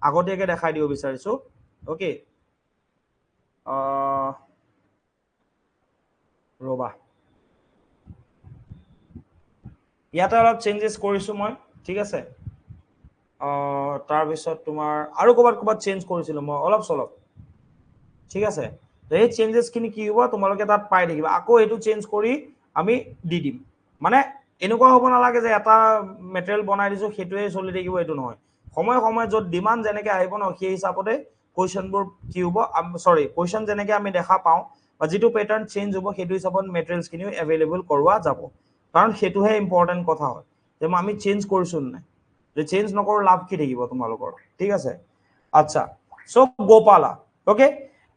আগতীয়াকে দেখাই দিব বিচাৰিছো ওকে ৰবা ইয়াতে অলপ চেঞ্জেস কৰিছো মই ঠিক আছে তাৰ পিছত তোমাৰ আৰু ক'বাত চেঞ্জ কৰিছিলো মই অলপ চলপ ঠিক আছে এই চেঞ্জেস খিনি কি হ'ব তোমালোকে তাত পাই থাকিবা আকৌ এটো চেঞ্জ কৰি আমি দি দিম মানে এনেকুৱা হ'ব নালাগে যে এটা মেটেৰিয়েল বনাই দিছো হেতুৱে চলি থাকিব এটো নহয় সময় সময় যত ডিমান্ড যেনেকে আহিব ন সেই হিচাপতে কোৱেশ্চনবোৰ কি হ'ব সৰি কোৱেশ্চন যেনেকে আমি দেখা পাও বা যেটো প্যাটাৰ্ন চেঞ্জ হ'ব হেতু হিচাপত মেটেৰিয়েলছ খিনি अवेलेबल কৰোৱা যাব কাৰণ হেতুহে ইম্পৰ্টেন্ট কথা হয় যে আমি চেঞ্জ কৰিছো নাই যে চেঞ্জ নকৰ লাভ কি থাকিব তোমালোকৰ ঠিক আছে আচ্ছা সো গোপালা ওকে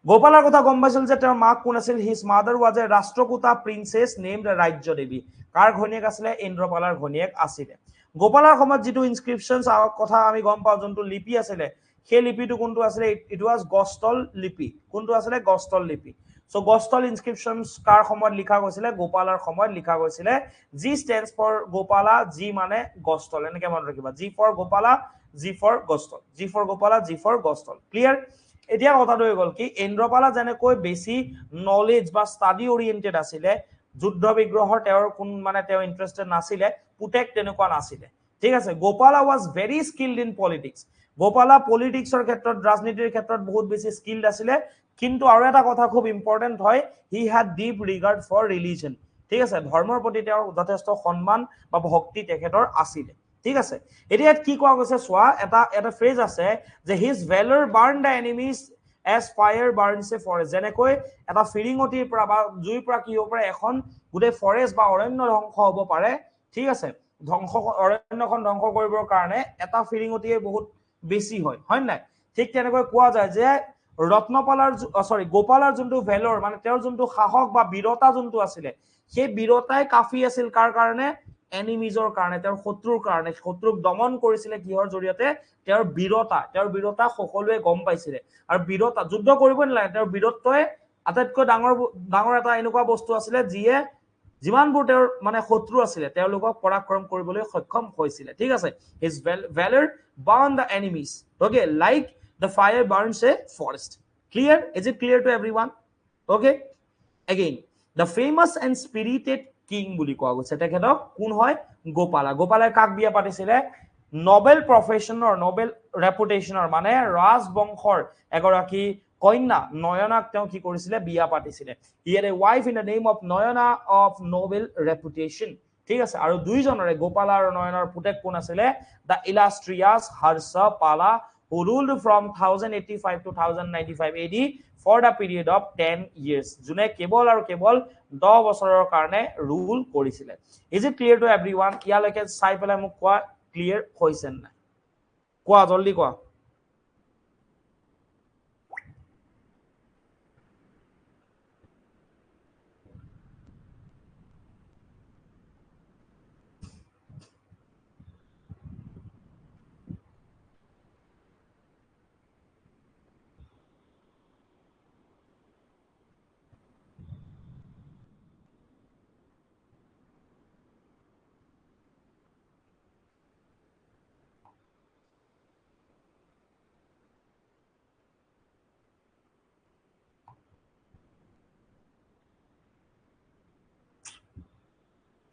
গোপালাৰ কথা গম পাইছিল যে তেওঁৰ মাক কোন আছিল হিজ মাদাৰ ওয়াজ এ ৰাষ্ট্ৰকূটা প্ৰিন্সেছ নেমড ৰাজ্য দেৱী কাৰ ঘনিয়েক আছিল ইন্দ্ৰপালাৰ ঘনিয়েক আছিল গোপালাৰ সময়ত যেটো ইনস্ক্ৰিপশনছ কথা আমি গম পাও যোনটো লিপি আছিল সেই লিপিটো কোনটো আছিল ইট ওয়াজ গষ্টল লিপি কোনটো আছিল গষ্টল লিপি সো গষ্টল ইনস্ক্ৰিপশনছ কাৰ সময়ত লিখা গৈছিল গোপালাৰ সময়ত লিখা গৈছিল G stands for Gopala G মানে গষ্টল এনেকে মনত ৰাখিবা G for Gopala G for Gachtal G for Gopala G for Gachtal clear এতিয়া কথাটো হৈ গল কি ইন্দ্ৰপালা যেনেকৈ বেছি নলেজ বা ষ্টাডি ওৰিয়েন্টেড আছিল যুদ্ধ বিগ্ৰহৰ তেওঁৰ কোন মানে তেওঁ ইন্টাৰেস্টেড নাছিল পুটেক তেনেকুৱা নাছিল ঠিক আছে Gopala was very skilled in politics Gopala পলিটিক্সৰ ক্ষেত্ৰত ৰাজনীতিৰ ক্ষেত্ৰত বহুত বেছি স্কিলড আছিল কিন্তু আৰু এটা কথা খুব ইম্পৰ্টেন্ট হয় he had deep regard for religion ঠিক আছে ধৰ্মৰ প্ৰতি তেওঁৰ যথেষ্ট সম্মান বা ভক্তি তেখেতৰ আছিল ঠিক আছে এতিয়া কি কোৱা গৈছে সোৱা এটা ফ্ৰেজ আছে যে his valour burn the enemies as fire burns a forest যেনেকৈ এটা ফিৰিঙতিৰ পৰা বা জুইৰ পৰা কি হ'ব পাৰে এখন গুটে ফৰেষ্ট বা অৰণ্য ধ্বংস হ'ব পাৰে ঠিক আছে অৰণ্যখন ধ্বংস কৰিবৰ কাৰণে এটা ফিৰিঙতিয়ে বহুত বেছি হয় নাই ঠিক তেনেকৈ কোৱা যায় যে ৰত্নপালাৰ গোপালাৰ যোনটো ভেলৰ মানে তেওঁৰ যোনটো সাহস বা বীৰতা যোনটো আছিল সেই বীৰতাই কাফি আছিল কাৰ কাৰণে এনিমিজৰ কাৰণে তেওঁৰ শত্ৰুৰ কাৰণে শত্ৰুক দমন কৰিছিল কিহৰ জৰিয়তে তেওঁৰ বীৰতা সকলোৱে গম পাইছিল আৰু বীৰতা যুদ্ধ কৰিব নালাগে তেওঁৰ বীৰত্বই আটাইতকৈ ডাঙৰ এটা এনেকুৱা বস্তু আছিল যিয়ে যিমানবোৰ তেওঁৰ মানে শত্ৰু আছিল তেওঁলোকক পৰাক্ৰম কৰিবলৈ সক্ষম হৈছিল ঠিক আছে his valour burn the enemies okay like the fire burns a forest clear is it clear to everyone okay again the famous and spirited king বুলি কোৱা গৈছে তেখেতক কোন হয় গোপালাই কাক বিয়া পাতিছিল নোবেল প্ৰফেশনৰ নোবেল ৰেপুটেশনৰ মানে ৰাজবংশৰ এগৰাকী কন্যা নয়নাক তেওঁ কি কৰিছিল বিয়া পাতিছিল হি had a wife in the name of Nayana of noble reputation ঠিক আছে আৰু দুইজনৰে গোপালা আৰু নয়নাৰ পুতেক কোন আছিল দা ইলাস্ট্ৰিয়াছ হৰ্ষপালা who ruled from 1085 to 1095 AD for the period of 10 years জুনে কেৱল আৰু কেৱল 10 বছৰৰ কাৰণে ৰুল কৰিছিল is it clear to everyone ইয়ালৈকে চাই পেলাই মোক কোৱা ক্লিয়াৰ হৈছে না কোৱা জলদি কোৱা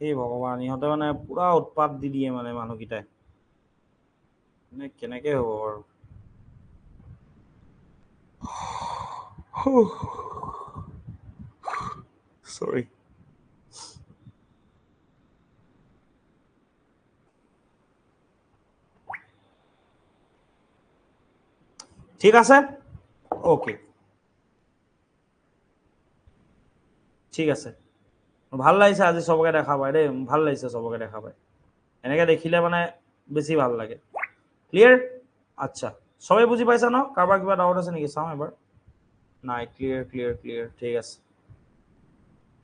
এই ভগৱান ইহঁতে মানে পুৰা উৎপাত দি দিয়ে মানে মানুহকেইটাই মানে কেনেকে হ'ব বাৰু সৰি ঠিক আছে ওকে ঠিক আছে ভাল লাগিছে আজি সবকে দেখা পাই দেই ভাল লাগিছে সবকে দেখা পাই এনেকে দেখিলে মানে বেছি ভাল লাগে ক্লিয়াৰ আচ্ছা সবাই বুজি পাইছা ন কাৰোবাৰ কিবা ডাউট আছে নেকি চাওঁ এবাৰ নাই ক্লিয়াৰ ঠিক আছে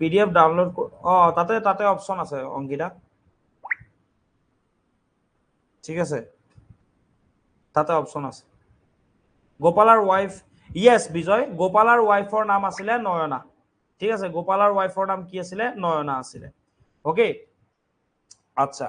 পিডিএফ ডাউনলোড তাতে অপশন আছে অংকিতা ঠিক আছে তাতে অপশন আছে গোপালাৰ ওয়াইফ ইয়েস বিজয় গোপালাৰ ওয়াইফৰ নাম আছিলে নয়না ঠিক আছে গোপালাৰ ওয়াইফৰ নাম কি আছিলে নয়না আছিলে ওকে আচ্ছা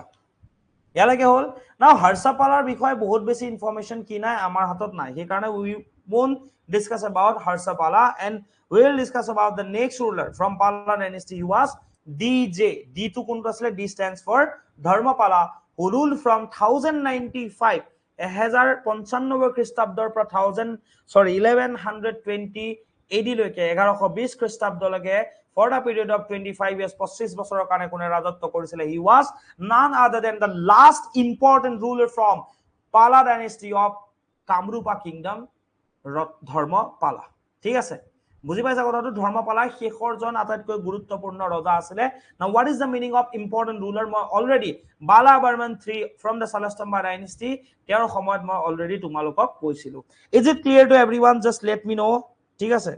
ইয়ালৈকে হল নাও হৰ্ষপালাৰ বিষয়ে বহুত বেছি ইনফৰমেশন কি নাই আমাৰ হাতত নাই সেই কাৰণে উই won't discuss about Harsapala and we will discuss about the next ruler from Pala dynasty. He was DJ. D to kuntu asile D stands for Dharmapala who ruled from 1095 1095 খ্ৰীষ্টাব্দৰ পৰা 1120 AD লৈকে 1120 খ্ৰীষ্টাব্দলৈকে for the period of 25 years 25 বছৰৰ কাৰণে কোনে ৰাজত্ব কৰিছিলে he was none other than the last important ruler from Pala dynasty of Kamrupa kingdom Dharmapala ঠিক আছে বুজি পাইছা কথাটো ধৰ্মপালা শেষৰজন আটাইতকৈ গুৰুত্বপূৰ্ণ ৰজা আছিলে now what is the meaning of important ruler মই already Bala Burman III from the Salastamba dynasty তেওঁৰ সময়ত মই already তোমালোকক কৈছিলো is it clear to everyone just let me know ঠিক আছে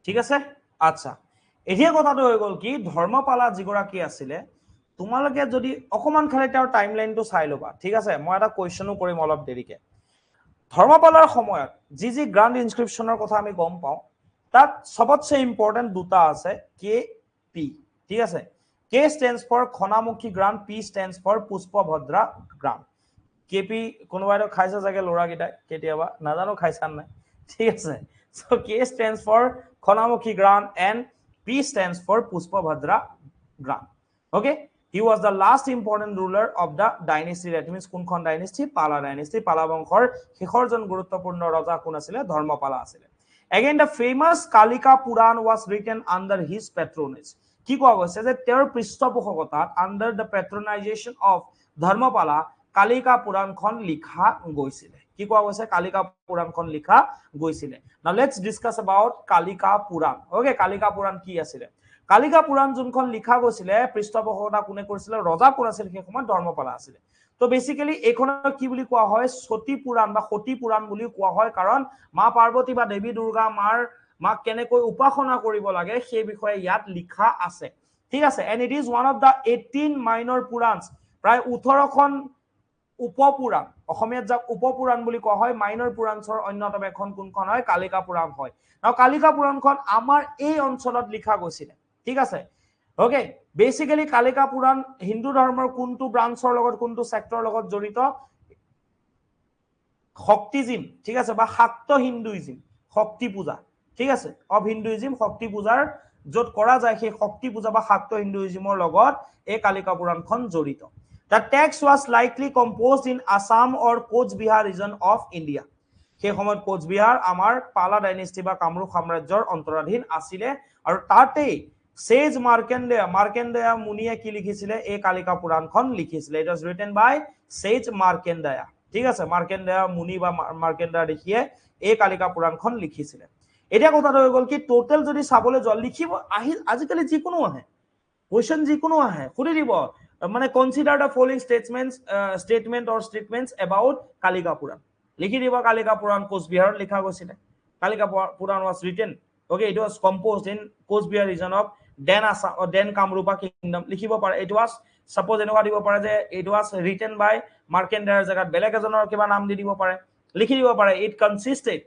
ঠিক আছে আচ্ছা এতিয়া কথাটো হৈ গল কি ধৰ্মপালা যিগৰাকী আছিলে তোমালোকে যদি অকমান খালি তেওঁৰ টাইমলাইনটো চাই লবা ঠিক আছে মই এটা কোৱেশ্চনো কৰিম অলপ দেৰিকে ধৰ্মপালাৰ সময়ত যি যি গ্ৰাণ্ড ইনস্ক্ৰিপশ্যনৰ কথা আমি গম পাওঁ তাত সবতছে ইম্পৰ্টেন্ট দুটা আছে কে পি ঠিক আছে K stands for Khanamukhi grant P stands for Pushpabhadra grant K P কোনোবাইতো খাইছে চাগে ল'ৰাকেইটাই কেতিয়াবা নাজানো খাইছা নাই ঠিক আছে so K stands for Khonamukhi Gran and P stands for Puspabhadra Gran. Okay, he was the last important ruler of the dynasty. That means Kunkhon dynasty, Pala dynasty. Pala bangshor শেষৰজন গুৰুত্বপূৰ্ণ ৰজা কোন আছিলে ধৰ্মপালা আছিলে again the famous Kalika Puran was written under his patronage কি কোৱা গৈছে যে তেওঁৰ পৃষ্ঠপোষকতাত under the patronization of Dharmapala Kalika Puranখন লিখা গৈছিলে কি কোৱা গৈছে Kalika Puranখন লিখা গৈছিলে now let's discuss about Kalika Puran okay Kalika Puran কি আছিলে Kalika Puran যোনখন লিখা গৈছিলে পৃষ্ঠপোষকতা কোনে কৰিছিল ৰজা কোন আছিল সেই সময়ত ধৰ্মপালা আছিল তো বেসিক্যালি এখনক কি বুলি কোৱা হয় সতী পুৰাণ বা সতী পুৰাণ বুলি কোৱা হয় কাৰণ মা পাৰ্বতী বা দেৱী দুৰ্গা মাক কেনেকৈ উপাসনা কৰিব লাগে সেই বিষয়ে ইয়াত লিখা আছে ঠিক আছে and it is one of the 18 minor purans প্ৰায় 18খন উপপুৰাণ অসমীয়াত যাক উপপুৰাণ বুলি কোৱা হয় মাইনৰ পুৰাণৰ অন্যতম এখন কোনখন হয় কালিকা পুৰাণ হয় আৰু কালিকা পুৰাণখন আমাৰ এই অঞ্চলত লিখা গৈছিল ঠিক আছে ওকে বেসিক্যালি কালিকা পুৰাণ হিন্দু ধৰ্মৰ কোনটো ব্ৰাঞ্চৰ লগত কোনটো সেক্টৰৰ লগত জড়িত শক্তিজিম ঠিক আছে বা শাক্ত হিন্দুইজিম শক্তি পূজা ঠিক আছে অফ হিন্দুইজিম শক্তি পূজাৰ যত কৰা যায় সেই শক্তি পূজা বা শাক্ত হিন্দুইজিমৰ লগত এই কালিকা পুৰাণখন জড়িত The text was likely composed in Assam or Coach Bihar region of India. সেই সময়ত কোচ বিহাৰ আমাৰ পালা ডাইনেষ্টি বা কামৰূপ সাম্ৰাজ্যৰ অন্তৰাধীন আছিলে আৰু তাতেই সেজ মাৰ্কেণ্ডেয়া মুনিয়ে কি লিখিছিলে এই কালিকা পুৰাণখন লিখিছিলে ইট ওয়াজ ৰিটেন বাই সেজ মাৰ্কেণ্ডেয়া ঠিক আছে মাৰ্কেণ্ডেয়া মুনি বা মাৰ্কেণ্ডেয়া ঋষিয়ে এই কালিকা পুৰাণখন লিখিছিলে এতিয়া কথাটো হৈ গল কি টোটাল যদি চাবলৈ যোৱা লিখিব আজিকালি যিকোনো আহে কোৱেশ্চন যিকোনো আহে সুধি দিব মানে consider the following statements about Kalika Puran লিখি দিব Kalika Puran কোচ বিহাৰত লিখা গৈছিল Kalika Puran was written okay it was composed in Coach Bihar region of Den Kamrupa kingdom লিখিব পাৰে it was suppose এনেকুৱা দিব পাৰে যে it was written by Markandeya জাগাত বেলেগ এজনৰ কিবা নাম দি দিব পাৰে লিখি দিব পাৰে it consisted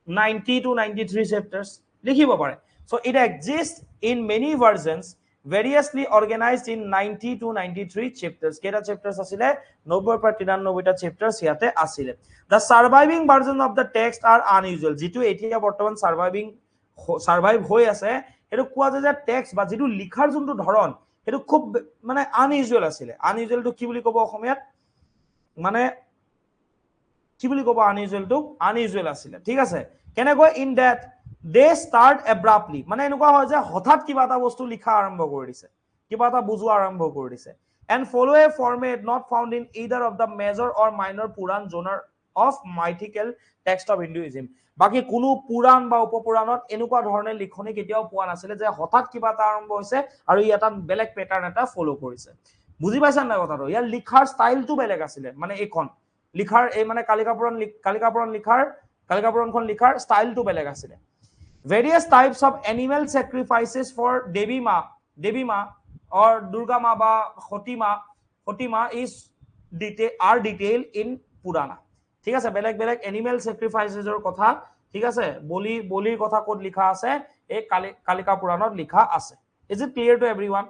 90 to 93 chapters লিখিব পাৰে so it exists in many versions variously organized in 90 to 93 chapters কেটা chapters asile 90 পৰা 93 টা chapters ইয়াতে asile the surviving version of the text are unusual jitu etia bortoman survive hoi ase etu koa je text ba jitu likhar juntu dharon etu khub mane unusual asile unusual to ki boli kobo okhomiyat mane কি বুলি কব unusual asile ঠিক আছে কেনেকৈ in that they start abruptly মানে এনেকুৱা হয় যে হঠাৎ কিবা এটা বস্তু লিখা আৰম্ভ কৰি দিছে কিবা এটা বুজোৱা আৰম্ভ কৰি দিছে and follow a format not found in either of the major or minor Puran genre of mythical text of Hinduism বাকি কোনো পুৰাণ বা উপপুৰাণত এনেকুৱা ধৰণে লিখনি কেতিয়াও পোৱা নাছিলে যে হঠাৎ কিবা এটা আৰম্ভ হৈছে আৰু ই এটা বেলেগ পেটাৰ্ণ এটা ফলো কৰিছে বুজি পাইছা নাই কথাটো ইয়াৰ লিখাৰ ষ্টাইলটো বেলেগ আছিলে মানে এইখন লিখাৰ এই মানে কালিকাপুৰণখন লিখাৰ ষ্টাইলটো বেলেগ আছিলে various types of animal sacrifices for Devi Ma or Durga Ma ba Khotima is are detailed in Purana ঠিক আছে বেলেগ বেলেগ এনিমেল স্যাক্ৰিফাইসেসৰ কথা ঠিক আছে বলিৰ কথা ক'ত লিখা আছে এই কালিকা পুৰাণত লিখা আছে is it clear to everyone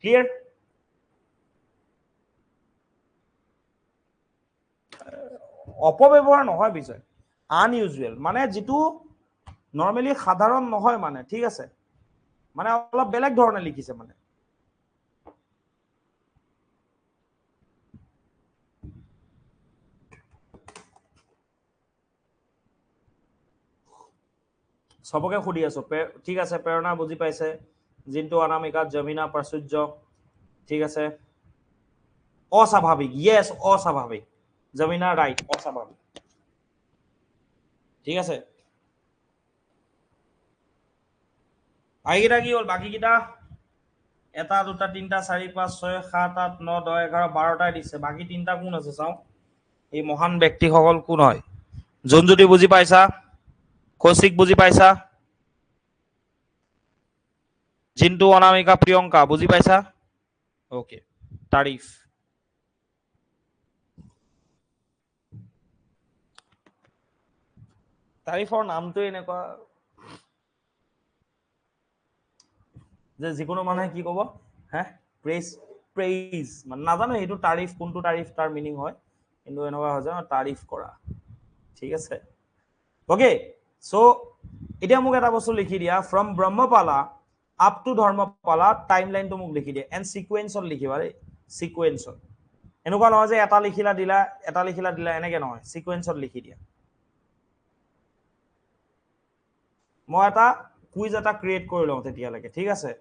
clear অপব্যৱহাৰ নহয় বিজয় আনইউজুৱেল মানে যেটো নৰমালি সাধাৰণ নহয় মানে ঠিক আছে মানে অলপ বেলেগ ধৰণে লিখিছে মানে সবকে খুদি আছো ঠিক আছে প্ৰেৰণা বুজি পাইছে জিন্তু অনামিকা জমিনা প্ৰাচুৰ্য ঠিক আছে অস্বাভাৱিক ইয়েস অস্বাভাৱিক জমিনা ৰাইট অস্বাভাৱিক ঠিক আছে আইগিটা কি হল বাকি কিটা এটা দুটা তিনটা 4 5 6 7 8 9 10 11 12টাই দিছে বাকি তিনটা কোন আছে চাও এই মহান ব্যক্তিসকল কোন হয় জনজ্যোতি বুজি পাইছা কৌশিক বুজি পাইছা জিন্তু অনামিকা প্রিয়ঙ্কা বুজি পাইছা ওকে তারিফ তাৰিফৰ নামটো এনেকুৱা যে যিকোনো মানুহে কি কব হ্যাঁ প্ৰেইজ মানে নাজানো এইটো তাৰিফ কোনটো তাৰিফ তাৰ মিনিং হয় কিন্তু এনেকুৱা হয় যে তাৰিফ কৰা ঠিক আছে ওকে সো এতিয়া মোক এটা বস্তু লিখি দিয়া from Brahmapala up to Dharmapala টাইমলাইনটো মোক লিখি দিয়া এন্ড সিকুৱেন্সত লিখিবা দেই সিকুৱেন্সত এনেকুৱা নহয় যে এটা লিখিলা দিলা এনেকে নহয় সিকুৱেন্সত লিখি দিয়া মই এটা কুইজ এটা ক্ৰিয়েট কৰি লওঁ তেতিয়ালৈকে ঠিক আছে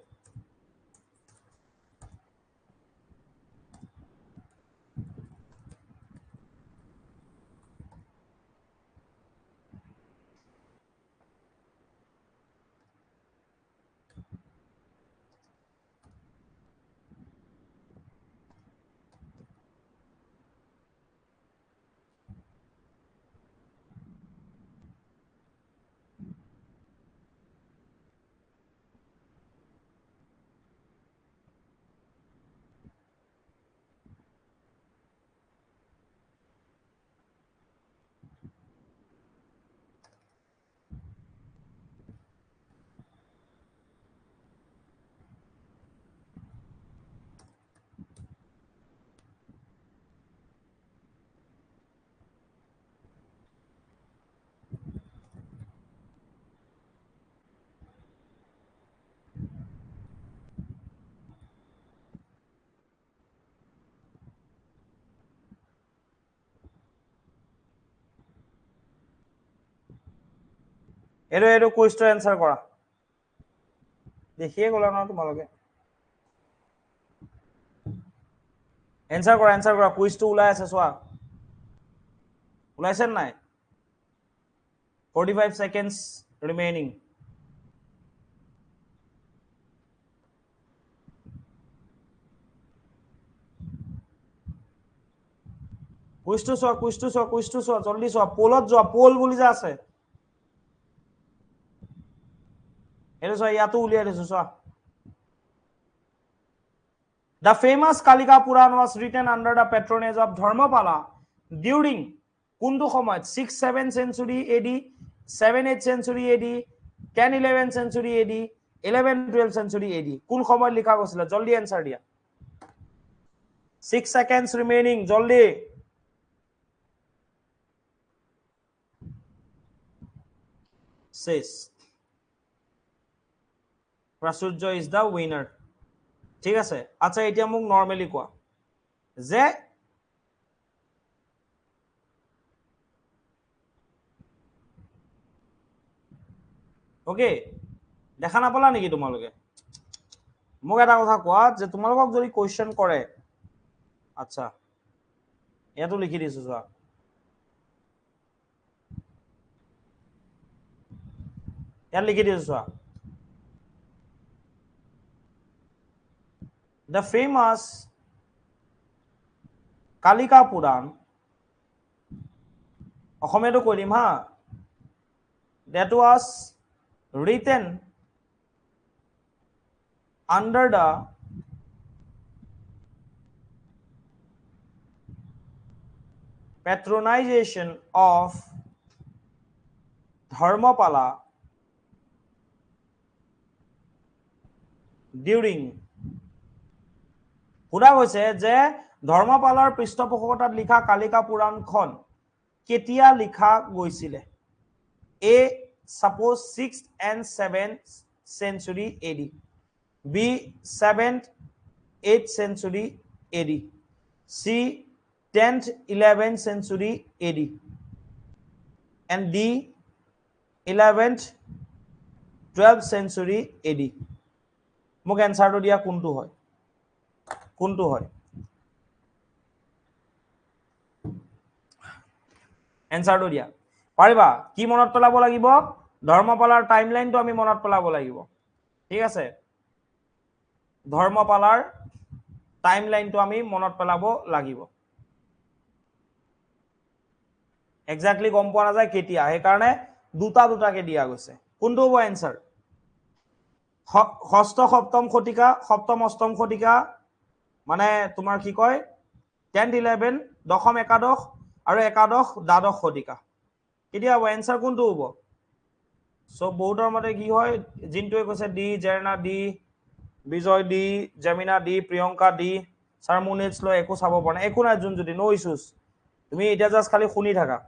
এটো কুইজটো এনসাৰ কৰা দেখিয়ে গলা না তোমালোকে এনসাৰ কৰা কুইজটো ওলাই আছে চোৱা ওলাইছে নাই 45 seconds remaining কুইজটো চোৱা জলদি চোৱা পোলত যোৱা পোল বুলি যে আছে এটো চোৱা ইয়াতো উলিয়াই দিছো চোৱা The famous Kalika Puran was written under the patronage of Dharmapala during কোনটো সময়ত 6-7 century AD 7-8 century AD 10-11 century AD 11-12 century AD কোন সময়ত লিখা গৈছিল জলদি আনসার দিয়া 6 seconds remaining জলদি শেষ প্রাচুর্য is the winner ঠিক আছে আচ্ছা এতিয়া মোক নরমালি কোৱা যে ওকে দেখা নাপালা নেকি তোমালোকে মোক এটা কথা কোৱা যে তোমালোকক যদি কোৱেশ্চন কৰে আচ্ছা ইয়াতো লিখি দিছো চোৱা ইয়াত লিখি দিছো চোৱা the famous Kalika Puran অসমীয়াটো কৈ দিম হা that was written under the patronization of Dharmapala during পুৰা হৈছে যে ধৰ্মপালৰ পৃষ্ঠপোষকতাত লিখা কালিকা পুৰাণখন কেতিয়া লিখা গৈছিল A suppose 6th and 7th century AD B 7th 8th century AD C 10th 11th century AD and D 11th 12th century AD মোক এনসাৰটো দিয়া কোনটো হয় কোনটো হয় এনসাৰটো দিয়া পাৰিবা কি মনত পেলাব লাগিব ধৰ্মপালাৰ টাইমলাইনটো আমি মনত পেলাব লাগিব ঠিক আছে ধৰ্মপালাৰ টাইমলাইনটো আমি মনত পেলাব লাগিব এক্স্যাক্টলি গম পোৱা নাযায় কেতিয়া হে কাৰণে দুটাকে দিয়া গৈছে কোনটো হ'ব এনসাৰ ষষ্ঠ সপ্তম শতিকা সপ্তম অষ্টম শতিকা মানে তোমাৰ কি কয় 10th 11 দশম একাদশ আৰু একাদশ দ্বাদশ শতিকা কেতিয়া হ'ব এনসাৰ কোনটো হ'ব সো বহুতৰ মতে কি হয় জিনটোৱে কৈছে ডি জেৰনা ডি বিজয় ডি জেমিনা ডি প্ৰিয়ংকা ডি সাৰমুনেটস লৈ একো চাব পৰা নাই একো নাই জুন যদি নো ইস্যুস তুমি এটা জাস্ট খালি শুনি থাকা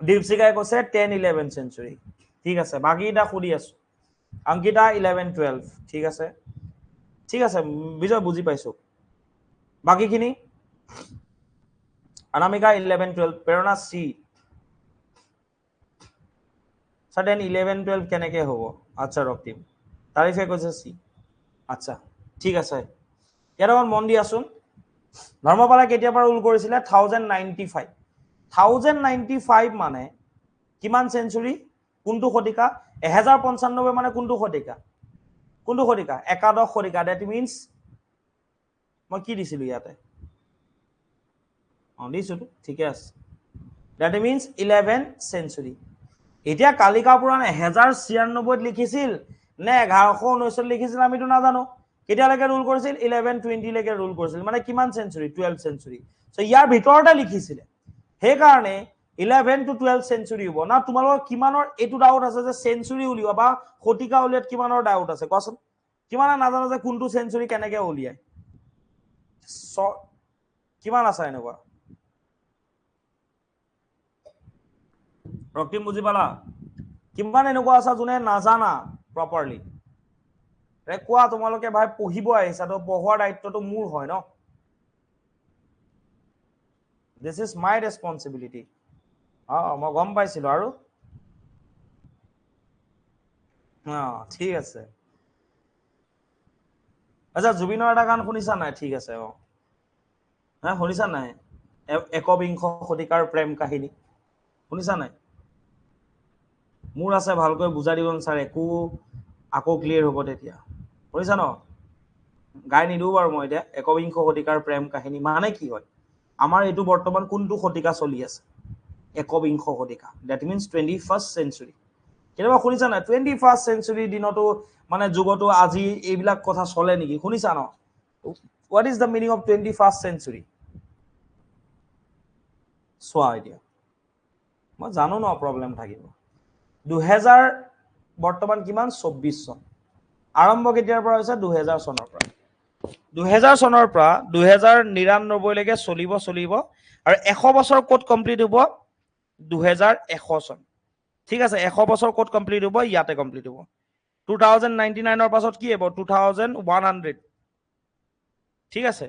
দীপশিকাই কৈছে 10 11 সেঞ্চুৰী ঠিক আছে বাকি এটা খুদি আছো অংকিতা 11 12 ঠিক আছে বিজয় বুজি পাইছো বাকি খিনি অনামিকা 11 12 প্ৰেৰণা সি সাডেন 11 12 কেনেকে হ'ব আচ্ছা ৰক্তিম তাৰিফে কৈছে সি আচ্ছা ঠিক আছে ইয়াৰ মন দি আছোন ধৰ্মপালা কেতিয়া পৰা ৰুল কৰিছিলে 1095 মানে কিমান সেঞ্চুৰী কোনটো শতিকা 1095 মানে কোনটো শতিকা একাদশ শতিকা দ্যাট মিন্স মই কি দিছিলো ইয়াতে দিছো ঠিকে আছে দ্যাট মিন্স 11th সেঞ্চুৰী এতিয়া কালিকা পুৰাণ 1096 লিখিছিল নে 1119 লিখিছিল আমিতো নাজানো কেতিয়ালৈকে ৰুল কৰিছিল 1120 লৈকে ৰুল কৰিছিল মানে কিমান সেঞ্চুৰী 12th সেঞ্চুৰী সো ইয়াৰ ভিতৰতে লিখিছিল সেই কাৰণে 11 to 12 সেঞ্চুৰী হ'ব না তোমালোকৰ কিমানৰ এটো ডাউট আছে যে সেঞ্চুৰী উলিওৱা বা শতিকা উলিয়াত কিমানৰ ডাউট আছে কোৱাচোন কিমানে নাজানো যে কোনটো সেঞ্চুৰী কেনেকে উলিয়ায় কিমান আছে এনেকুৱা ৰক্তিম বুজি পালা কিমান এনেকুৱা আছে যোনে নাজানা প্ৰপাৰলি ৰে কোৱা তোমালোকে ভাই পঢ়িব আহিছা তো পঢ়োৱাৰ দায়িত্বটো মোৰ হয় ন দিস ইজ মাই ৰেসপন্সিবিলিটি মই গম পাইছিলো আৰু ঠিক আছে আচ্ছা জুবিনৰ এটা গান শুনিছা নাই ঠিক আছে শুনিছা নাই একবিংশ শতিকাৰ প্ৰেম কাহিনী শুনিছা নাই মোৰ আছে ভালকৈ বুজাই দিব স্যাৰ একো আকৌ ক্লিয়াৰ হ'ব তেতিয়া শুনিছা ন গাই নিদু বাৰু মই এতিয়া একবিংশ শতিকাৰ প্ৰেম কাহিনী মানে কি হয় আমাৰ এটো বৰ্তমান কোনটো শতিকা চলি আছে একবিংশ শতিকা দ্যাট মিন্স 21st century কেনেবা শুনিছা না 21st century দিনতো মানে যুগতো আজি এইবিলাক কথা চলে নেকি শুনিছা ন what is the meaning of 21st century soya idea মই জানো ন প্ৰবলেম থাকিব 2000 বৰ্তমান কিমান 24 চন আৰম্ভ কেতিয়াৰ পৰা হৈছে 2000 চনৰ পৰা 2000 চনৰ পৰা 2099 লৈকে চলিব আৰু 100 বছৰ কোড কমপ্লিট হ'ব 2100 চন ঠিক আছে 100 বছৰ কোড কমপ্লিট হ'ব ইয়াতে কমপ্লিট হ'ব 2099 ৰ পাছত কি হ'ব 2100 ঠিক আছে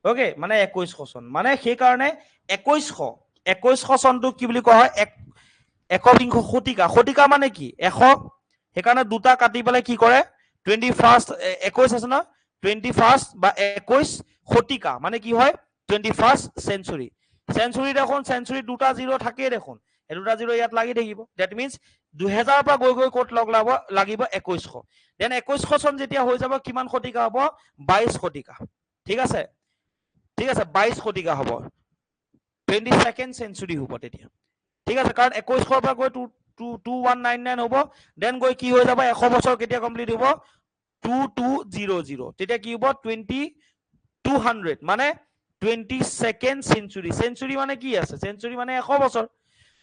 ওকে মানে 2100 চন মানে সেই কাৰণে 2100 চনটো কি বুলি কোৱা হয় একবিংশ শতিকা মানে কি 100 সেই কাৰণে দুটা কাটি পেলাই কি কৰে 21st 21 আছে না 21st বা 21 শতিকা মানে কি হয় 21st century সেঞ্চুৰী দেখোন সেঞ্চুৰী দুটা জিৰ' থাকেই দেখোন এই দুটা জিৰ' ইয়াত লাগি থাকিব দ্যাট মিন্স 2000 পৰা গৈ গৈ ক'ত লাগিব 2100 দেন 2100 চন যেতিয়া হৈ যাব কিমান শতিকা হ'ব 22 শতিকা ঠিক আছে 22 শতিকা হ'ব 22nd century হ'ব তেতিয়া ঠিক আছে কাৰণ 2100 পৰা গৈ 2199 হ'ব দেন গৈ কি হৈ যাব 100 বছৰ কেতিয়া কমপ্লিট হ'ব 2200 তেতিয়া কি হ'ব 2200 মানে 22nd century century মানে কি আছে century মানে 100 বছৰ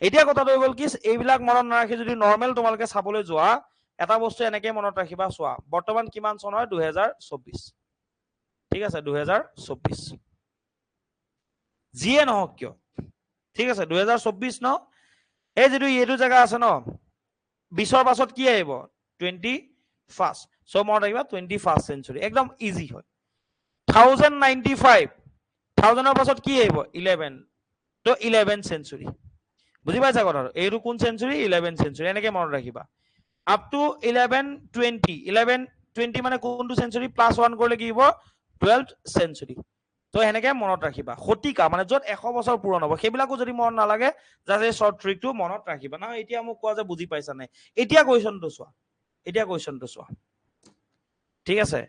এতিয়া কথাটো হৈ গ'ল কি এইবিলাক মনত নাৰাখি যদি নৰ্মেল তোমালোকে চাবলৈ যোৱা এটা বস্তু এনেকৈ মনত ৰাখিবা চোৱা বৰ্তমান কিমান চন হয় 2024 ঠিক আছে 2024 যিয়ে নহওক কিয় ঠিক আছে 2024 ন এই যিটো এইটো জেগা আছে ন 20ৰ পাছত কি আহিব 21st সো মনত ৰাখিবা 21st century একদম ইজি হয় 1095 1000ৰ পাছত কি আহিব 11 তো 11th century বুজি পাইছা কথাটো এইটো কোন সেঞ্চুৰী 11th century এনেকৈ মনত ৰাখিবা আপ টু 1120 মানে কোনটো সেঞ্চুৰী প্লাস 1 কৰিলে কি হ'ব 12th century তো এনেকৈ মনত ৰাখিবা শতিকা মানে য'ত 100 বছৰ পূৰণ হ'ব সেইবিলাকো যদি মনত নালাগে জাষ্ট এই শৰ্ট ট্ৰিকটো মনত ৰাখিবা না এতিয়া মোক কোৱা যে বুজি পাইছা নাই এতিয়া কুৱেশ্যনটো চোৱা ঠিক আছে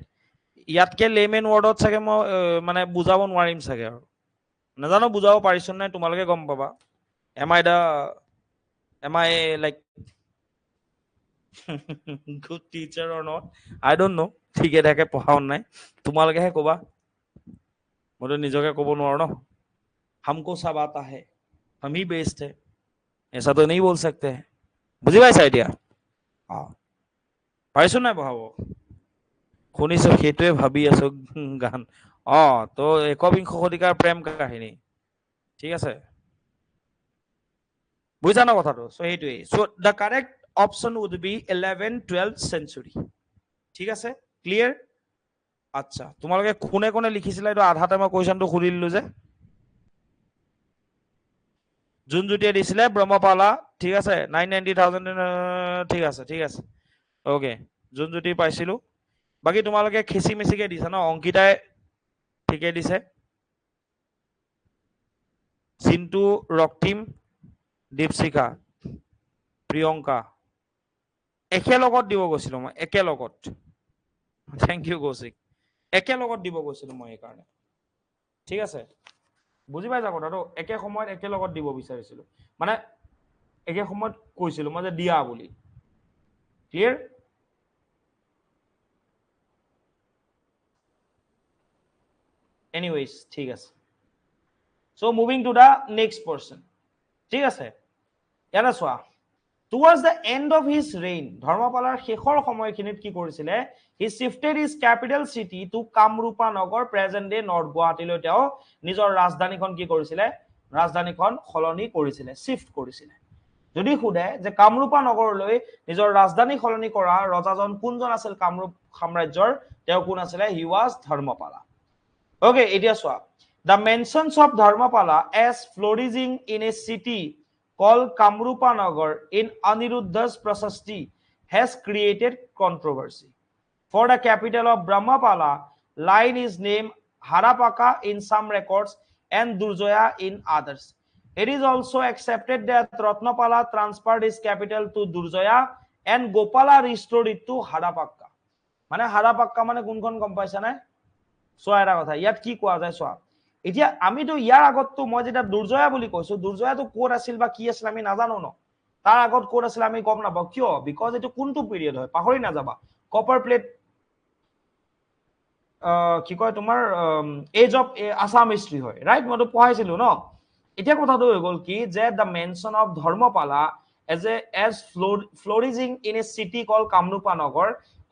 ইয়াতকে লেমেন ৱৰ্ডত চাগে মই মানে বুজাব নোৱাৰিম চাগে আৰু নাজানো বুজাব পাৰিছো নাই তোমালোকে গম পাবা am I like good teacher or not I don't know ঠিকে থাকে পঢ়াও নাই তোমালোকেহে ক'বা মইতো নিজকে ক'ব নোৱাৰো ন हमको सब आता है हम ही बेस्ट है ऐसा तो नहीं बोल सकते हैं বুজি পাইছা এতিয়া পাৰিছো নাই পঢ়াব শুনিছো সেইটোৱে ভাবি আছো গান তো 21শ শতিকাৰ প্ৰেম কাহিনী ঠিক আছে বুঝা না কথাটো সো সেইটোৱে so the correct option would be 11-12th century ঠিক আছে ক্লিয়ার আচ্ছা তোমালোকে কোনে কোনে লিখিছিলা এটা আধাতে মই কোৱেশ্যনটো খুলি দিলো যে জুনজুটিয়ে দিছিলে ব্ৰহ্মপালা ঠিক আছে 990,000 ঠিক আছে ওকে জুনজুটি পাইছিলো বাকি তোমালোকে খেচি মেচিকে দিছা ন অংকিতাই ঠিকে দিছে চিন্তু ৰক্তিম দীপশিখা প্ৰিয়ংকা একেলগত দিব গৈছিলো মই একেলগত থেংক ইউ কৌশিক একেলগত দিব গৈছিলো মই এই কাৰণে ঠিক আছে বুজি পাইছা কথাটো একে সময়ত একেলগত দিব বিচাৰিছিলো মানে একে সময়ত কৈছিলো মই যে দিয়া বুলি ক্লিয়াৰ এনিৱেজ ঠিক আছে so moving to the next person ঠিক আছে ইয়াতে চোৱা towards the end of his reign ধৰ্মপালাৰ শেষৰ সময়খিনিত কি কৰিছিলে he shifted his capital city to Kamrupa Nagar present day north গুৱাহাটীলৈ তেওঁ নিজৰ ৰাজধানীখন কি কৰিছিলে ৰাজধানীখন সলনি কৰিছিলে শিফট কৰিছিলে যদি খুদে যে কামৰূপা নগৰলৈ নিজৰ ৰাজধানী সলনি কৰা ৰজাজন কোনজন আছিল কামৰূপ সাম্ৰাজ্যৰ তেওঁ কোন আছিলে he was ধৰ্মপালা okay এতিয়া চোৱা the mentions of Dharmapala as flourishing in a city called Kamrupa Nagar in Aniruddha's Prasasti has created controversy. For the capital of Brahmapala, line is named Harapaka in some records and Durjaya in others. It is also accepted that Ratnapala transferred his capital to Durjaya and Gopala restored it to Harapaka. মানে Harapaka মানে কোনখন গম পাইছা না সোয়া এটা কথা ইয়াত কি কোৱা যায় সোয়া এতিয়া আমিতো ইয়াৰ আগততো মই যেটা দুৰ্জয়া বুলি কৈছো দুৰ্জয়াটো কোত আছিল বা কি আছিল আমি নাজানো ন তাৰ আগত কোত আছিল আমি গম নাপাও কিয় বিকজ এটো কোনটো পিৰিয়ড হয় পাহৰি না যাবা কপাৰ প্লেট কি কয় তোমাৰ এজ অফ আসাম হিষ্ট্ৰী হয় ৰাইট মইতো পঢ়াইছিলো ন এতিয়া কথাটো হৈ গল কি যে the mention of Dharmapala as flourishing in a city called Kamrupa নগৰ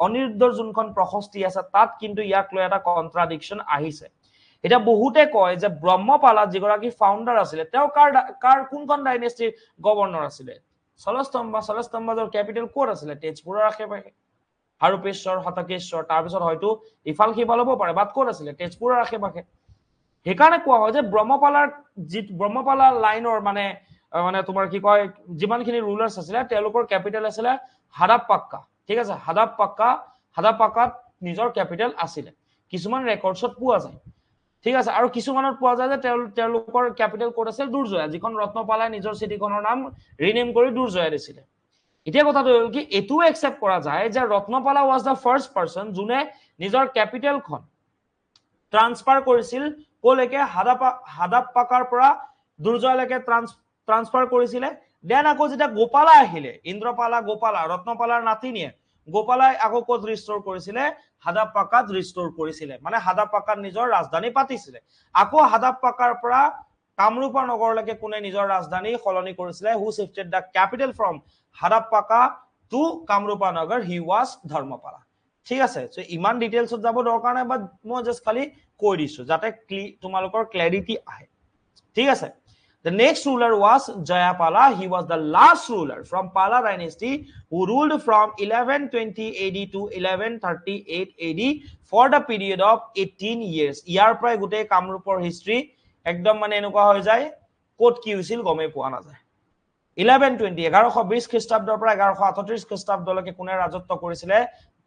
অনিৰুদ্ধৰ যোনখন প্ৰশস্তি আছে তাত কিন্তু ইয়াক লৈ এটা কন্ট্ৰাডিকশন আহিছে এটা বহুতে কয় যে ব্ৰহ্মপালা যিগৰাকী ফাউন্ডাৰ আছিল তেওঁ কাৰ কোনখন ডাইনেষ্টিৰ গভৰ্ণৰ আছিল চলস্তম্ভৰ ক্যাপিটেল কোড আছিল তেজপুৰৰ আশে-পাশে হাৰুপেশ্বৰ হতকেশ্বৰ তাৰ পিছত হয়তো ইফাল সিফাল হ'ব পাৰে বাট কোড আছিল তেজপুৰৰ আশে-পাশে হেকাৰণে কোৱা হয় যে ব্ৰহ্মপালা লাইনৰ মানে তোমাৰ কি কয় যিমানখিনি ৰুলাৰ্স আছিল তেওঁলোকৰ ক্যাপিটেল আছিল হাৰাপ্পাক্কা ঠিক আছে হাদাপাকাত নিজৰ ক্যাপিটেল আছিল কিছুমান ৰেকৰ্ডছত পোৱা যায় ঠিক আছে আৰু কিছুমানত পোৱা যায় যে তেওঁলোকৰ ক্যাপিটেল কোড আছিল দুৰ্জয়া যিখন ৰত্নপালাই নিজৰ চিটিখনৰ নাম ৰিনেম কৰি দুৰ্জয়া দিছিল এতিয়া কথাটো হ'ল কি এটো একচেপ্ট কৰা যায় যে ৰত্নপালা ওয়াজ দা ফাৰ্স্ট পাৰসন যোনে নিজৰ ক্যাপিটেলখন ট্ৰান্সফাৰ কৰিছিল কোলৈকে হাদাপাকাৰ পৰা দুৰ্জয়ালৈকে ট্ৰান্সফাৰ কৰিছিলে দেন আকৌ যেতিয়া গোপালা আহিলে ইন্দ্ৰপালা গোপালা ৰত্নপালাৰ নাতিনিয়ে গোপালাই আকৌ ক'ত ৰিস্টোৰ কৰিছিলে হাদাপাকাত ৰিস্টোৰ কৰিছিলে মানে হাদাপাকাত নিজৰ ৰাজধানী পাতিছিলে আকৌ হাদাপাকাৰ পৰা কামৰূপা নগৰলৈকে কোনে নিজৰ ৰাজধানী সলনি কৰিছিলে who shifted the capital from Hadapaka to Kamrupa Nagar he ওয়াজ ধৰ্মপালা ঠিক আছে সো ইমান ডিটেইলছত যাব দৰকাৰ নাই বাট মই জাস্ট খালি কৈ দিছো যাতে তোমালোকৰ ক্ল্যাৰিটি আহে ঠিক আছে The next ruler was Jayapala. He was the last ruler from Pala dynasty who ruled from 1120 AD to 1138 AD for the period of 18 years. ইয়াৰ পৰাই গোটেই কামৰূপৰ হিষ্ট্ৰী একদম মানে এনেকুৱা হৈ যায় কোট কি হৈছিল গমে পোৱা নাযায় 1120 1120 খ্ৰীষ্টাব্দৰ পৰা 1138 খ্ৰীষ্টাব্দলৈকে কোনে ৰাজত্ব কৰিছিলে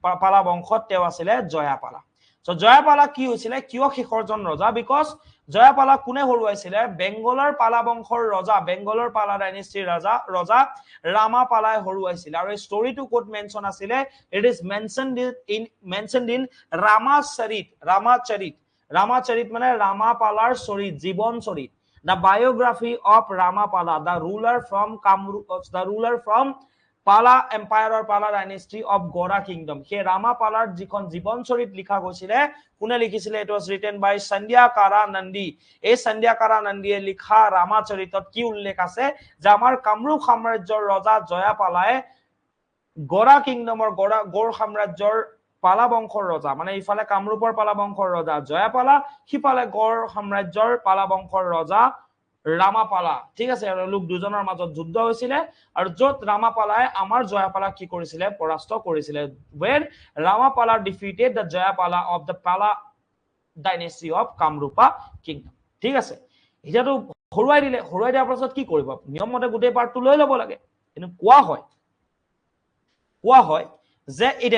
পালা বংশত তেওঁ আছিলে জয়াপালা সো জয়াপালা কি হৈছিলে কিয় শেষৰজন ৰজা বিকজ জয়াপালা কোনে হৰুৱাইছিলে বেংগলৰ পালা বংশৰ ৰজা বেংগলৰ পালা ডাইনেষ্টিৰ ৰজা ৰামাপালাই হৰুৱাইছিলে আৰু এই ষ্টৰীটো কোট মেনশন আছিলে ইট ইজ মেনশনড ইন ৰামাচৰিত মানে ৰামাপালাৰ চৰিত জীৱন চৰিত the biography of Ramapala the ruler from Pala Empire or Pala dynasty of Gora kingdom he Ramapalar jikhon jibon chorit likha goisile kune likhisile it was written by Sandhyakara Nandi ei Sandhyakara Nandi e likha Ramacharitot ki ullekh ase je amar Kamrup samrajyor raja Jayapalae Gora kingdom or Gor samrajyor পালা বংশৰ ৰজা মানে ইফালে কামৰূপৰ পালা বংশৰ ৰজা জয়াপালা হিফালে গড় সাম্ৰাজ্যৰ পালা বংশৰ ৰজা ৰামাপালা ঠিক আছে আৰু লোক দুজনৰ মাজত যুদ্ধ হৈছিল আৰু যত ৰামাপালাই আমাৰ জয়াপালা কি কৰিছিল পৰাস্ত কৰিছিল when Ramapala defeated the Jayapala of the Pala dynasty of Kamrupa kingdom ঠিক আছে এতিয়াতো হৰুৱাই দিয়াৰ পাছত কি কৰিব নিয়ম মতে গোটেই পাৰ্টটো লৈ ল'ব লাগে কিন্তু কোৱা হয় it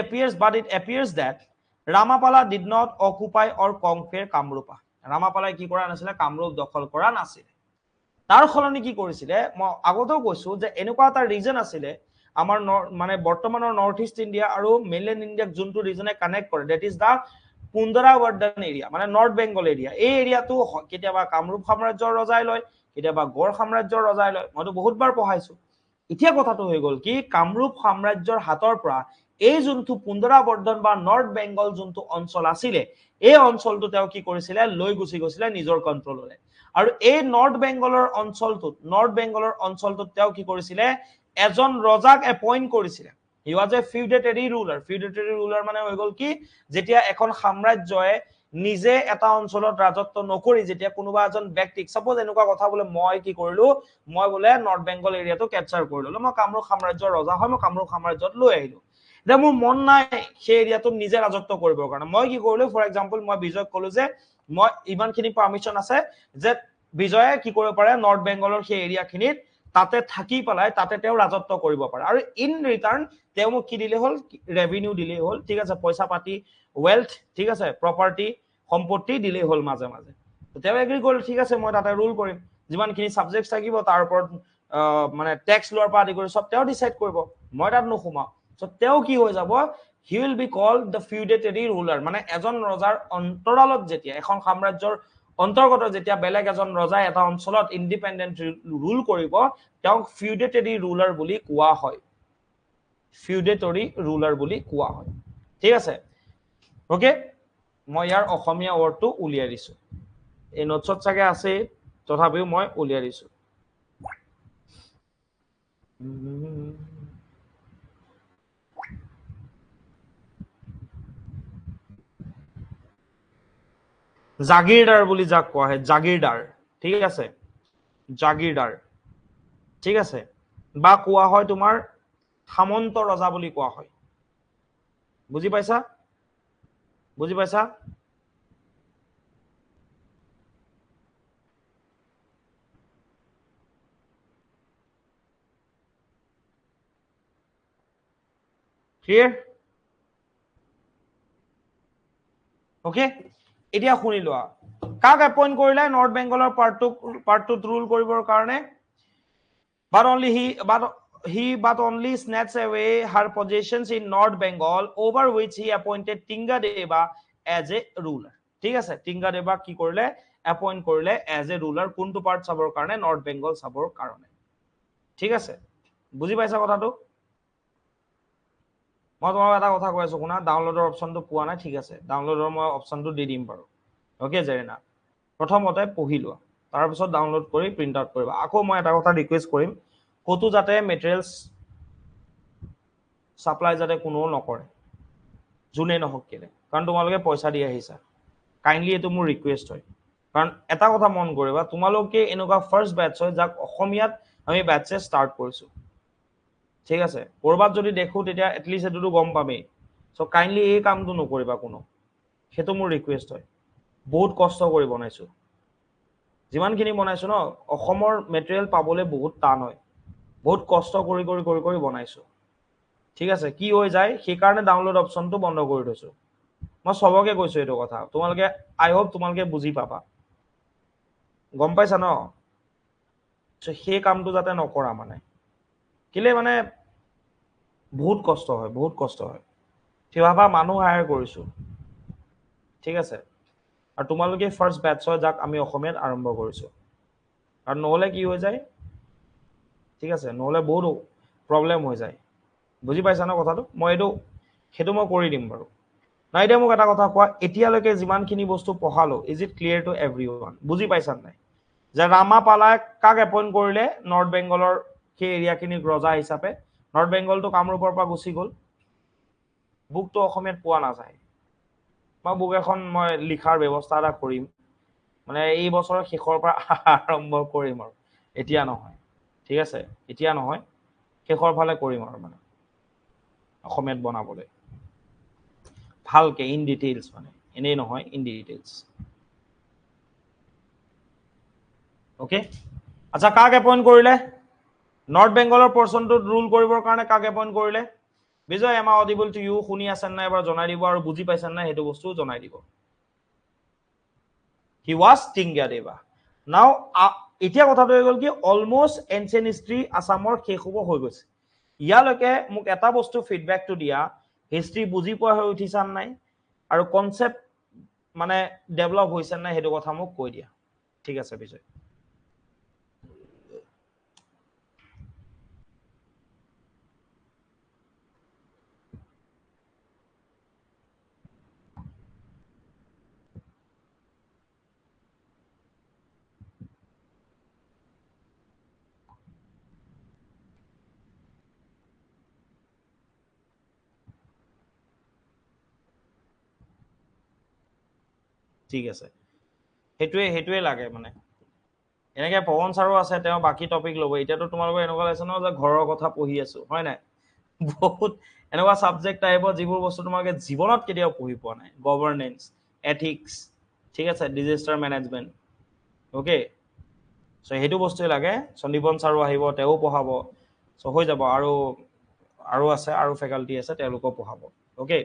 appears that Ramapala did not occupy or conquer Kamrupa Ramapala কি কৰা নাছিল কামৰূপ দখল কৰা নাছিল তাৰ খলনি কি কৰিছিলে মই আগতেও কৈছো যে এনেকুৱা এটা ৰিজন আছিল আমাৰ মানে বৰ্তমানৰ নৰ্থ ইষ্ট ইণ্ডিয়া আৰু মেইনল্যান্ড ইণ্ডিয়াক যোনটো ৰিজনে কানেক্ট কৰে দ্যাট ইজ দা পুন্দৰাৱৰ্ধন এৰিয়া মানে নৰ্থ বেংগল এৰিয়া এই এৰিয়াটো কেতিয়াবা কামৰূপ সাম্ৰাজ্যৰ ৰজাই লয় কেতিয়াবা গড় সাম্ৰাজ্যৰ ৰজাই লয় মইতো বহুতবাৰ পঢ়াইছো এতিয়া কথাটো হৈ গল কি কামৰূপ সাম্ৰাজ্যৰ হাতৰ পৰা এই যোনটো পুন্দৰাৱৰ্ধন বা নৰ্থ বেংগল যোনটো অঞ্চল আছিল এই অঞ্চলটো তেওঁ কি কৰিছিল লৈ গুছি গৈছিল নিজৰ কন্ট্ৰললে আৰু এই নৰ্থ বেংগলৰ অঞ্চলটোত তেওঁ কি কৰিছিল এজন ৰজাক এপইন্ট কৰিছিল হি ওয়াজ এ ফিউডেটৰী ৰুলাৰ মানে হৈ গল কি যেতিয়া এখন সাম্ৰাজ্যয়ে নিজে এটা অঞ্চলত ৰাজত্ব নকৰি যেতিয়া কোনোবা এজন ব্যক্তিক সাপোজ এনেকুৱা কথা বলে মই কি কৰিলো মই বলে নৰ্থ বেংগল এৰিয়াটো ক্যাপচাৰ কৰিলো মই কামৰূপ সাম্ৰাজ্যৰ ৰজা হয় মই কামৰূপ সাম্ৰাজ্যত লৈ আহিলো যে মোৰ মন নাই সেই এৰিয়াটো নিজে ৰাজত্ব কৰিবৰ কাৰণে মই কি কৰিলো ফৰ এক্সাম্পল মই বিজয়ক কলো যে মই ইমানখিনি পাৰমিশন আছে যে বিজয়ে কি কৰিব পাৰে নৰ্থ বেংগলৰ সেই এৰিয়াখিনিত তাতে থাকি পেলাই তাতে তেওঁ ৰাজত্ব কৰিব পাৰে আৰু ইন ৰিটাৰ্ন তেওঁ মোক কি দিলে হল ৰেভিনিউ দিলে হল ঠিক আছে পইচা পাতি ওয়েলথ ঠিক আছে প্ৰপাৰ্টি সম্পত্তি দিলে হল মাজে মাজে তেওঁ এগ্ৰি কৰিল ঠিক আছে মই তাতে ৰুল কৰিম যিমানখিনি সাবজেক্টছ থাকিব তাৰ ওপৰত মানে ট্যাক্স লোৱাৰ পৰা আদি কৰি সব তেওঁ ডিসাইড কৰিব মই তাত নুখুমা সো তেওঁ কি হৈ যাব he will be called the feudatory ruler মানে এজন ৰজাৰ অন্তৰালত যেতিয়া এখন সাম্ৰাজ্যৰ অন্তৰ্গত যেতিয়া বেলেগ এজন ৰজাই এটা অঞ্চলত ইন্ডিপেন্ডেন্ট ৰুল কৰিব তেওঁ ফিউডেটৰী ৰুলাৰ বুলি কোৱা হয় ঠিক আছে ওকে মই ইয়াৰ অসমীয়া ৱৰ্ডটো উলিয়াই দিছো এই নোটছত চাগে আছে তথাপিও মই উলিয়াই দিছো জাগিৰদাৰ বুলি যাক কোৱা হয় জাগিৰদাৰ ঠিক আছে জাগিৰদাৰ ঠিক আছে বা কোৱা হয় তোমাৰ সামন্ত ৰজা বুলি কোৱা হয় বুজি পাইছা ক্লিয়াৰ ওকে এতিয়া শুনি লোৱা কাক এপইন্ট কৰিলে নৰ্থ বেংগলৰ পাৰ্ট 2 ৰুল কৰিবৰ কাৰণে but only snatched away her positions in North Bengal over which he appointed Tingadeva as a ruler ঠিক আছে Tingadeva কি কৰিলে appoint কৰিলে as a ruler কোনটো পাৰ্ট চাবৰ কাৰণে নৰ্থ বেংগল চাবৰ কাৰণে ঠিক আছে বুজি পাইছা কথাটো মই তোমাক এটা কথা কৈ আছো কোনা ডাউনলোডৰ অপচনটো পোৱা নাই ঠিক আছে ডাউনলোডৰ মই অপচনটো দি দিম বাৰু ওকে জেৰিনা প্ৰথমতে পঢ়ি লোৱা তাৰ পিছত ডাউনলোড কৰি প্ৰিন্ট আউট কৰিবা আকৌ মই এটা কথা ৰিকুৱেষ্ট কৰিম কতো যাতে মেটেৰিয়েলছ সাপ্লাই যাতে কোনো নকৰে জুনে নহক কেলে কাৰণ তোমালোকে পইচা দি আহিছা কাইন্ডলি এটো মোৰ ৰিকুৱেষ্ট হয় কাৰণ এটা কথা মন কৰিবা তোমালোকে এনেকুৱা ফাৰ্স্ট ব্যাচ হয় যাক অসমীয়াত আমি ব্যাচে ষ্টাৰ্ট কৰিছো ঠিক আছে কৰবাত যদি দেখো তেতিয়া এটলিষ্ট এটো গম পামেই সো কাইন্ডলি এই কামটো নকৰিবা কোনো হেতু মোৰ ৰিকুৱেষ্ট হয় বহুত কষ্ট কৰি বনাইছো যিমানখিনি বনাইছো ন অসমৰ মেটেৰিয়েল পাবলে বহুত টান হয় বহুত কষ্ট কৰি বনাইছো ঠিক আছে কি হৈ যায় সেই কাৰণে ডাউনলোড অপচনটো বন্ধ কৰি থৈছো মই সবকে কৈছো এটো কথা তোমালোকে আই হোপ তোমালোকে বুজি পাবা গম পাইছা ন সেই কামটো যাতে নকৰা মানে কিলে মানে বহুত কষ্ট হয় ঠিবাবা মানুহ হায়াৰ কৰিছো ঠিক আছে আৰু তোমালোকে ফাৰ্স্ট ব্যাচ হয় যাক আমি অসমীয়াত আৰম্ভ কৰিছো আৰু নহলে কি হৈ যায় ঠিক আছে নহলে বহুত প্ৰবলেম হৈ যায় বুজি পাইছা না কথাটো মই এটো হেতু মই কৰি দিম বাৰু নাই দে মোক এটা কথা কোৱা এতিয়ালৈকে যিমানখিনি বস্তু পঢ়ালো is it clear to everyone বুজি পাইছা নাই যে ৰামাপালা কাক এপইন্ট কৰিলে নৰ্থ বেংগলৰ সেই এৰিয়াখিনি ৰজা হিচাপে নৰ্থ বেংগলটো কামৰূপৰ পৰা গুচি গল বুকটো অসমীয়াত পোৱা নাযায় মই বুক এখন মই লিখাৰ ব্যৱস্থা এটা কৰিম মানে এই বছৰৰ শেষৰ পৰা আৰম্ভ কৰিম আৰু এতিয়া নহয় ঠিক আছে এতিয়া নহয় শেষৰ ফালে কৰিম আৰু মানে অসমীয়াত বনাবলৈ ভালকে ইন ডিটেইলছ মানে এনেই নহয় ইন ডিটেইলছ ওকে আচ্ছা কাক এপইন্ট কৰিলে নৰ্থ বেংগলৰ পৰ্চনটো ৰুল কৰিবৰ কাৰণে কাক এপইন্ট কৰিলে বিজয় এম অডিবল টু ইউ শুনি আছেন নাই এবাৰ জনাই দিব আৰু বুজি পাইছেন নাই হেতু বস্তু জনাই দিব হি ওয়াজ টিংগাদেৱা নাও এতিয়া কথাটো হৈ গল কি অলমোস্ট এনচিয়েন্ট হিষ্ট্ৰী আসামৰ শেষ হ'ব হৈ গৈছে ইয়ালৈকে মোক এটা বস্তু ফিডব্যাকটো দিয়া হিষ্ট্ৰী বুজি পোৱা হৈ উঠিছান নাই আৰু কনসেপ্ট মানে ডেভেলপ হৈছে নাই হেতু কথা মোক কৈ দিয়া ঠিক আছে বিজয় ঠিক আছে হেতুৱে লাগে মানে এনেকে পৱন ছাৰো আছে তেওঁ বাকি টপিক লব এতিয়াতো তোমালোকৰ এনেকুৱা লাগিছে ন যে ঘৰৰ কথা পঢ়ি আছো হয় নাই বহুত এনেকুৱা সাবজেক্ট আহিব যিবোৰ বস্তু তোমালোকে জীৱনত কেতিয়াও পঢ়ি পোৱা নাই গভৰ্নেন্স এথিক্স ঠিক আছে ডিজাস্টাৰ মেনেজমেন্ট ওকে সো হেতু বস্তুই লাগে সন্দীপন ছাৰো আহিব তেও পঢ়াব সো হৈ যাব আৰু আছে আৰু ফেকাল্টি আছে তেওঁলোকও পঢ়াব ওকে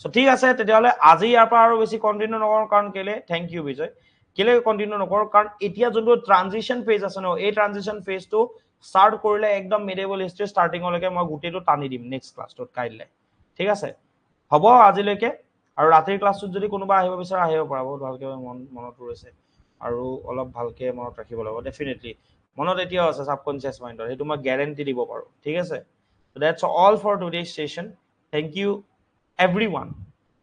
সো ঠিক আছে তেতিয়াহলে আজি ইয়াৰ পৰা আৰু বেছি কন্টিনিউ নকৰো কাৰণ কেলে থ্যাংক ইউ বিজয় কেলে কন্টিনিউ নকৰো কাৰণ এতিয়া যোনটো ট্ৰানজিশন ফেজ আছে ন এই ট্ৰানজিশন ফেজটো স্টাৰ্ট কৰিলে একদম মিডিয়েবল হিষ্ট্ৰী ষ্টাৰ্টিংলৈকে মই গুটেটো টানি দিম নেক্সট ক্লাছটোত কাইলে ঠিক আছে হ'ব আজিলৈকে আৰু ৰাতিৰ ক্লাছটোত যদি কোনোবা আহিব বিচাৰে আহিব পাৰা বহুত ভালকে মনত ৰৈছে আৰু অলপ ভালকে মনত ৰাখিব লাগিব ডেফিনেটলি মনত এতিয়াও আছে সাবকনসিয়াস মাইন্ডৰ হেতু মই গ্যাৰান্টি দিব পাৰো ঠিক আছে so that's all for today's session thank you everyone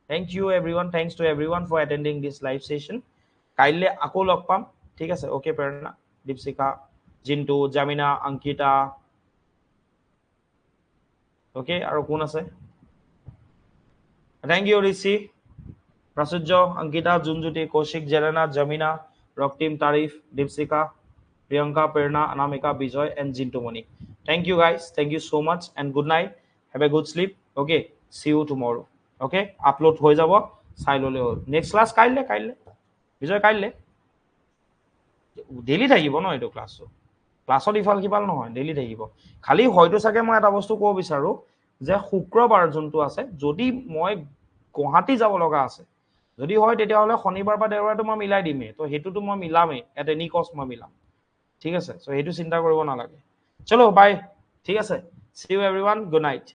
thanks to everyone for attending this live session কাইলে আকৌ লগ পাম ঠিক আছে ওকে প্ৰেৰণা দীপশিখা জিন্তু জামিনা অংকিতা ওকে আৰু কোন আছে থ্যাংক ইউ ঋষি প্রাচুর্য অঙ্কিতা জুনজুটি কৌশিক জেলেনা জমিনা রক্তিম তারিফ দীপশিখা প্রিয়ঙ্কা প্রেরণা অনামিকা বিজয় and Jintumoni thank you guys thank you so much and good night have a good sleep okay see you tomorrow okay upload হৈ যাব চাই ললে হল নেক্সট ক্লাস কাইলে বিজয় কাইলে ডেইলি থাকিব ন এটো ক্লাছত ইফাল কিফাল নহয় ডেইলি থাকিব খালি হয়তো চাগে মই এটা বস্তু ক'ব বিচাৰো যে শুক্ৰবাৰ যোনটো আছে যদি মই গুৱাহাটী যাব লগা আছে যদি হয় তেতিয়াহ'লে শনিবাৰ বা দেওবাৰটো মই মিলাই দিমেই, তো সেইটোতো মই মিলামেই, এট এনি কষ্ট মই মিলাম, ঠিক আছে। চ' সেইটো চিন্তা কৰিব নালাগে। চলো বাই, ঠিক আছে, see you everyone, good night.